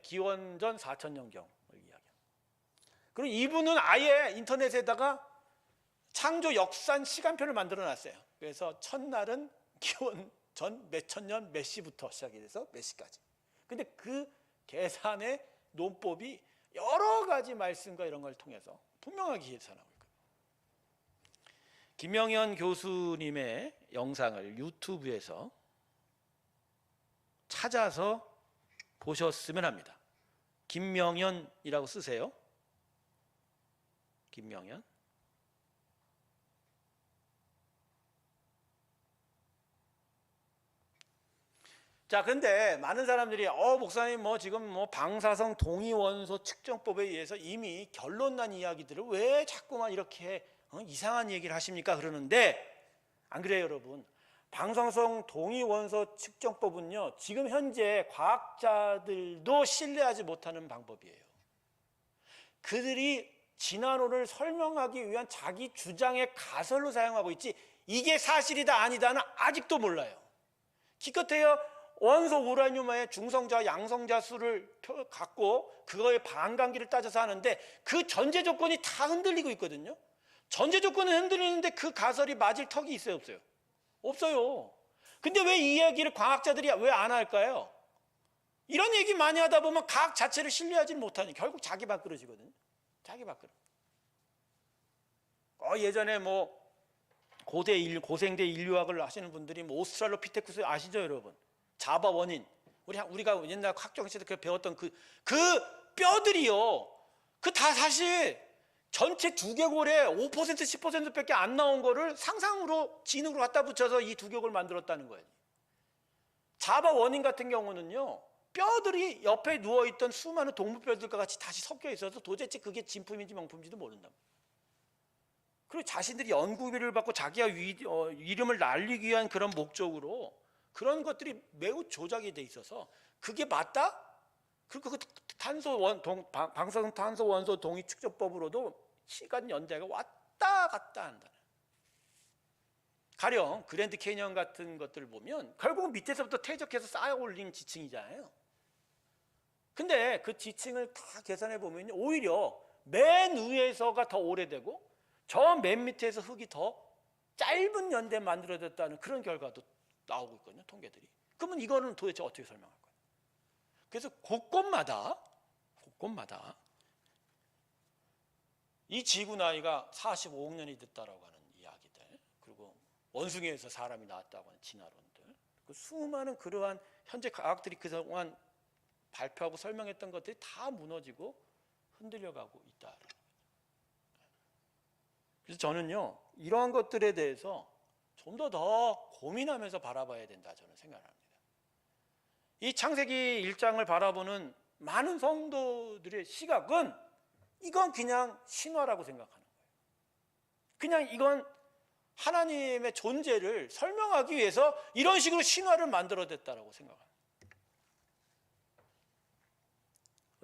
기원전 4,000년경을 이야기합니다. 그리고 이분은 아예 인터넷에다가 창조 역산 시간표를 만들어 놨어요. 그래서 첫날은 기원전 몇천 년 몇 시부터 시작이 돼서 몇 시까지. 근데 그 계산의 논법이 여러 가지 말씀과 이런 걸 통해서 분명하게 계산하고 있거든요. 김명현 교수님의 영상을 유튜브에서 찾아서 보셨으면 합니다. 김명현이라고 쓰세요. 김명현. 자, 근데 많은 사람들이 목사님 지금 방사성 동위원소 측정법에 의해서 이미 결론 난 이야기들을 왜 자꾸만 이렇게 이상한 얘기를 하십니까? 그러는데 안 그래요, 여러분? 방사성 동위원소 측정법은요, 지금 현재 과학자들도 신뢰하지 못하는 방법이에요. 그들이 진화론을 설명하기 위한 자기 주장의 가설로 사용하고 있지 이게 사실이다 아니다는 아직도 몰라요. 기껏해요 원소 우라늄의 중성자 양성자 수를 갖고 그거의 반감기를 따져서 하는데 그 전제 조건이 다 흔들리고 있거든요. 전제 조건은 흔들리는데 그 가설이 맞을 턱이 있어요, 없어요? 없어요. 근데 왜 이 이야기를 과학자들이 왜 안 할까요? 이런 얘기 많이 하다 보면 과학 자체를 신뢰하지 못하니 결국 자기 밥그릇이거든요. 자기 밥그릇. 예전에 뭐 고생대 인류학을 하시는 분들이 뭐 오스트랄로피테쿠스 아시죠, 여러분? 자바 원인. 우리가 옛날 학교 시절 배웠던 그 뼈들이요. 그 다 사실 전체 두개골에 5% 10%밖에 안 나온 거를 상상으로 지능으로 갖다 붙여서 이 두개골을 만들었다는 거예요. 자바 원인 같은 경우는요. 뼈들이 옆에 누워있던 수많은 동물뼈들과 같이 다시 섞여 있어서 도대체 그게 진품인지 명품인지도 모른다. 그리고 자신들이 연구비를 받고 자기가 이름을 날리기 위한 그런 목적으로 그런 것들이 매우 조작이 돼 있어서 그게 맞다? 그리고 그 방사성 원소 동위 축적법으로도 시간 연대가 왔다 갔다 한다. 가령 그랜드 캐니언 같은 것들을 보면 결국은 밑에서부터 퇴적해서 쌓아 올린 지층이잖아요. 근데 그 지층을 다 계산해 보면 오히려 맨 위에서가 더 오래되고 저 맨 밑에서 흙이 더 짧은 연대에 만들어졌다는 그런 결과도 나오고 있거든요, 통계들이. 그러면 이거는 도대체 어떻게 설명할 거예요? 그래서 곳곳마다 이 지구 나이가 45억 년이 됐다라고 하는 이야기들, 그리고 원숭이에서 사람이 나왔다고 하는 진화론들, 그 수많은 그러한 현재 과학들이 그동안 발표하고 설명했던 것들이 다 무너지고 흔들려가고 있다. 그래서 저는요, 이러한 것들에 대해서 좀 더 고민하면서 바라봐야 된다, 저는 생각합니다. 이 창세기 1장을 바라보는 많은 성도들의 시각은 이건 그냥 신화라고 생각하는 거예요. 그냥 이건 하나님의 존재를 설명하기 위해서 이런 식으로 신화를 만들어냈다라고 생각합니다.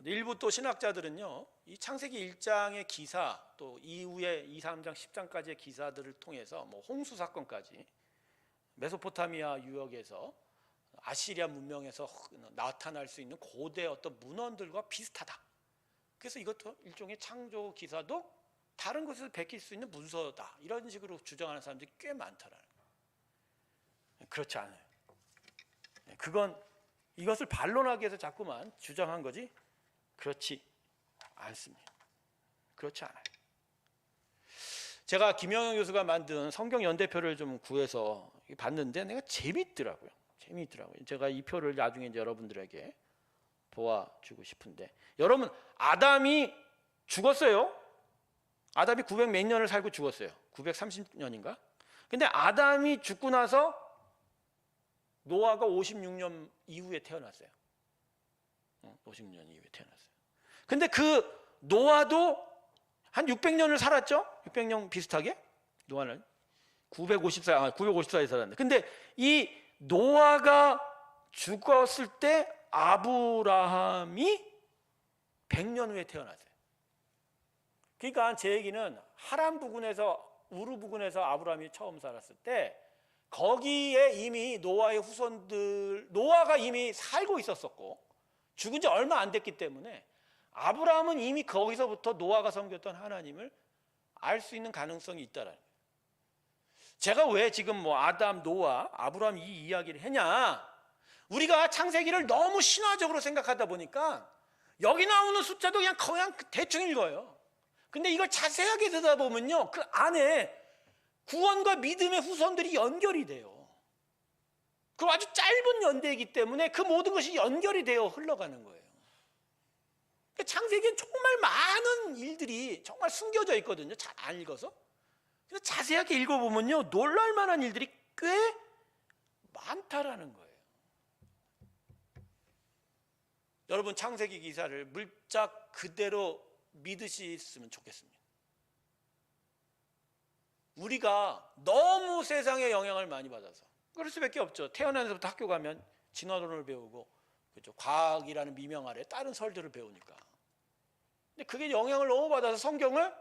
일부 또 신학자들은요, 이 창세기 1장의 기사, 또 이후에 2, 3장, 10장까지의 기사들을 통해서 뭐 홍수 사건까지 메소포타미아 유역에서 아시리아 문명에서 나타날 수 있는 고대 어떤 문헌들과 비슷하다. 그래서 이것도 일종의 창조 기사도 다른 곳에서 베낄 수 있는 문서다. 이런 식으로 주장하는 사람들이 꽤 많더라고요. 그렇지 않아요. 그건 이것을 반론하기 위해서 자꾸만 주장한 거지 그렇지 않습니다. 그렇지 않아요. 제가 김영영 교수가 만든 성경 연대표를 좀 구해서 봤는데 내가 재미있더라고요. 제가 이 표를 나중에 이제 여러분들에게 보아주고 싶은데, 여러분, 아담이 죽었어요. 아담이 900 몇 년을 살고 죽었어요. 930년인가? 근데 아담이 죽고 나서 노아가 56년 이후에 태어났어요. 56년 이후에 태어났어요. 근데 그 노아도 한 600년을 살았죠? 600년 비슷하게? 노아는 954에 살았는데, 근데 이 노아가 죽었을 때 아브라함이 100년 후에 태어났어요. 그러니까 제 얘기는 하란 부근에서 우르 부근에서 아브라함이 처음 살았을 때 거기에 이미 노아의 후손들, 노아가 이미 살고 있었었고 죽은 지 얼마 안 됐기 때문에 아브라함은 이미 거기서부터 노아가 섬겼던 하나님을 알 수 있는 가능성이 있다라는 거예요. 제가 왜 지금 뭐 아담, 노아, 아브라함 이 이야기를 했냐? 우리가 창세기를 너무 신화적으로 생각하다 보니까 여기 나오는 숫자도 그냥 대충 읽어요. 근데 이걸 자세하게 들여다보면요, 그 안에 구원과 믿음의 후손들이 연결이 돼요. 그 아주 짧은 연대이기 때문에 그 모든 것이 연결이 되어 흘러가는 거예요. 창세기엔 정말 많은 일들이 정말 숨겨져 있거든요. 잘 안 읽어서. 근데 자세하게 읽어보면요, 놀랄만한 일들이 꽤 많다라는 거예요. 여러분, 창세기 기사를 물짝 그대로 믿으셨으면 좋겠습니다. 우리가 너무 세상의 영향을 많이 받아서 그럴 수밖에 없죠. 태어나서부터 학교 가면 진화론을 배우고, 그렇죠, 과학이라는 미명 아래 다른 설들을 배우니까. 근데 그게 영향을 너무 받아서 성경을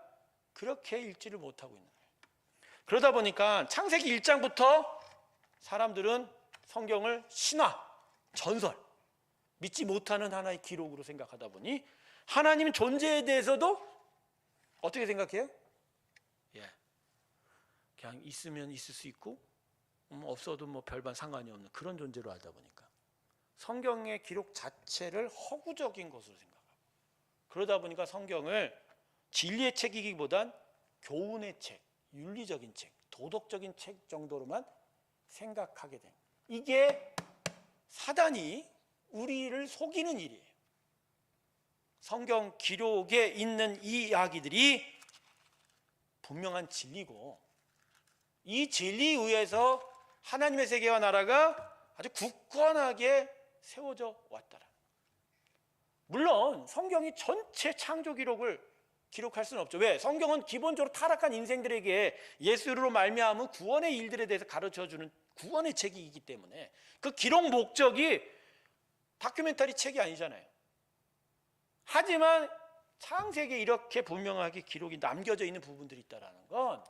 그렇게 읽지를 못하고 있는 거예요. 그러다 보니까 창세기 1장부터 사람들은 성경을 신화, 전설, 믿지 못하는 하나의 기록으로 생각하다 보니 하나님 존재에 대해서도 어떻게 생각해요? 예, 그냥 있으면 있을 수 있고 없어도 뭐 별반 상관이 없는 그런 존재로 하다 보니까 성경의 기록 자체를 허구적인 것으로 생각하고, 그러다 보니까 성경을 진리의 책이기보단 교훈의 책, 윤리적인 책, 도덕적인 책 정도로만 생각하게 된, 이게 사단이 우리를 속이는 일이에요. 성경 기록에 있는 이 이야기들이 분명한 진리고, 이 진리에 의해서 하나님의 세계와 나라가 아주 굳건하게 세워져 왔다라. 물론 성경이 전체 창조 기록을 기록할 수는 없죠. 왜? 성경은 기본적으로 타락한 인생들에게 예수로 말미암은 구원의 일들에 대해서 가르쳐주는 구원의 책이기 때문에 그 기록 목적이 다큐멘터리 책이 아니잖아요. 하지만 창세기에 이렇게 분명하게 기록이 남겨져 있는 부분들이 있다는 건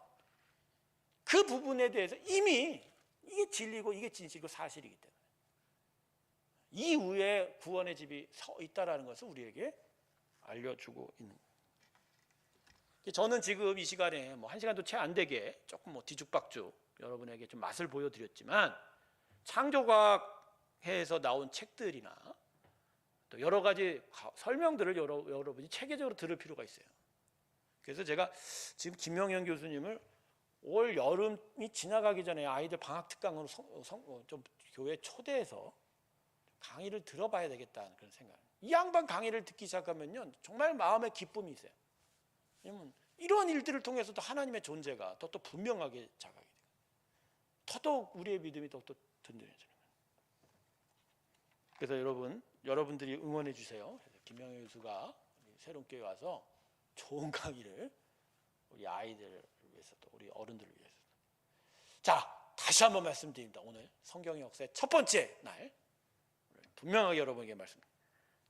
그 부분에 대해서 이미 이게 진리고 이게 진실이고 사실이기 때문에 이후에 구원의 집이 서 있다는 것을 우리에게 알려주고 있는 거예요. 저는 지금 이 시간에 뭐 1시간도 채 안 되게 조금 뭐 뒤죽박죽 여러분에게 좀 맛을 보여드렸지만, 창조과학에서 나온 책들이나 또 여러 가지 설명들을 여러분이 체계적으로 들을 필요가 있어요. 그래서 제가 지금 김명현 교수님을 올 여름이 지나가기 전에 아이들 방학 특강으로 좀 교회에 초대해서 강의를 들어봐야 되겠다는 그런 생각. 이 양반 강의를 듣기 시작하면요 정말 마음에 기쁨이 있어요. 왜냐면 이러한 일들을 통해서도 하나님의 존재가 더 분명하게 자각이 돼요. 더더욱 우리의 믿음이 더욱 든든해져요. 그래서 여러분들이 응원해 주세요. 김명현 교수가 새롭게 와서 좋은 강의를 우리 아이들을 위해서도 우리 어른들을 위해서도. 자, 다시 한번 말씀드립니다. 오늘 성경의 역사의 첫 번째 날 분명하게 여러분에게 말씀드립니다.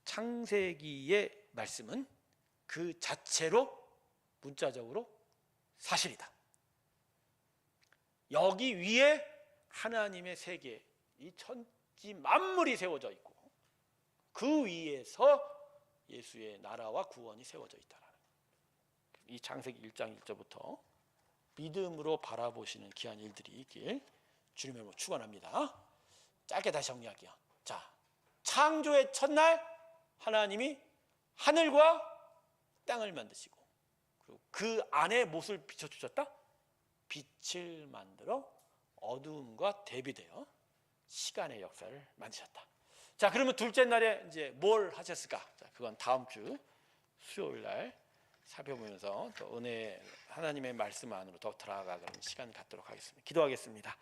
창세기의 말씀은 그 자체로 문자적으로 사실이다. 여기 위에 하나님의 세계, 이 천지 만물이 세워져 있고 그 위에서 예수의 나라와 구원이 세워져 있다라는 거예요. 이 창세기 1장 1절부터 믿음으로 바라보시는 귀한 일들이 있길 주님의 이름으로 축원합니다. 짧게 다시 정리할게요. 자, 창조의 첫날 하나님이 하늘과 땅을 만드시고 그리고 그 안에 무엇을 비춰주셨다? 빛을 만들어 어두움과 대비되어 시간의 역사를 만드셨다. 자, 그러면 둘째 날에 이제 뭘 하셨을까? 자, 그건 다음 주 수요일 날 살펴보면서 또 은혜 하나님의 말씀 안으로 더 들어가는 시간 갖도록 하겠습니다. 기도하겠습니다.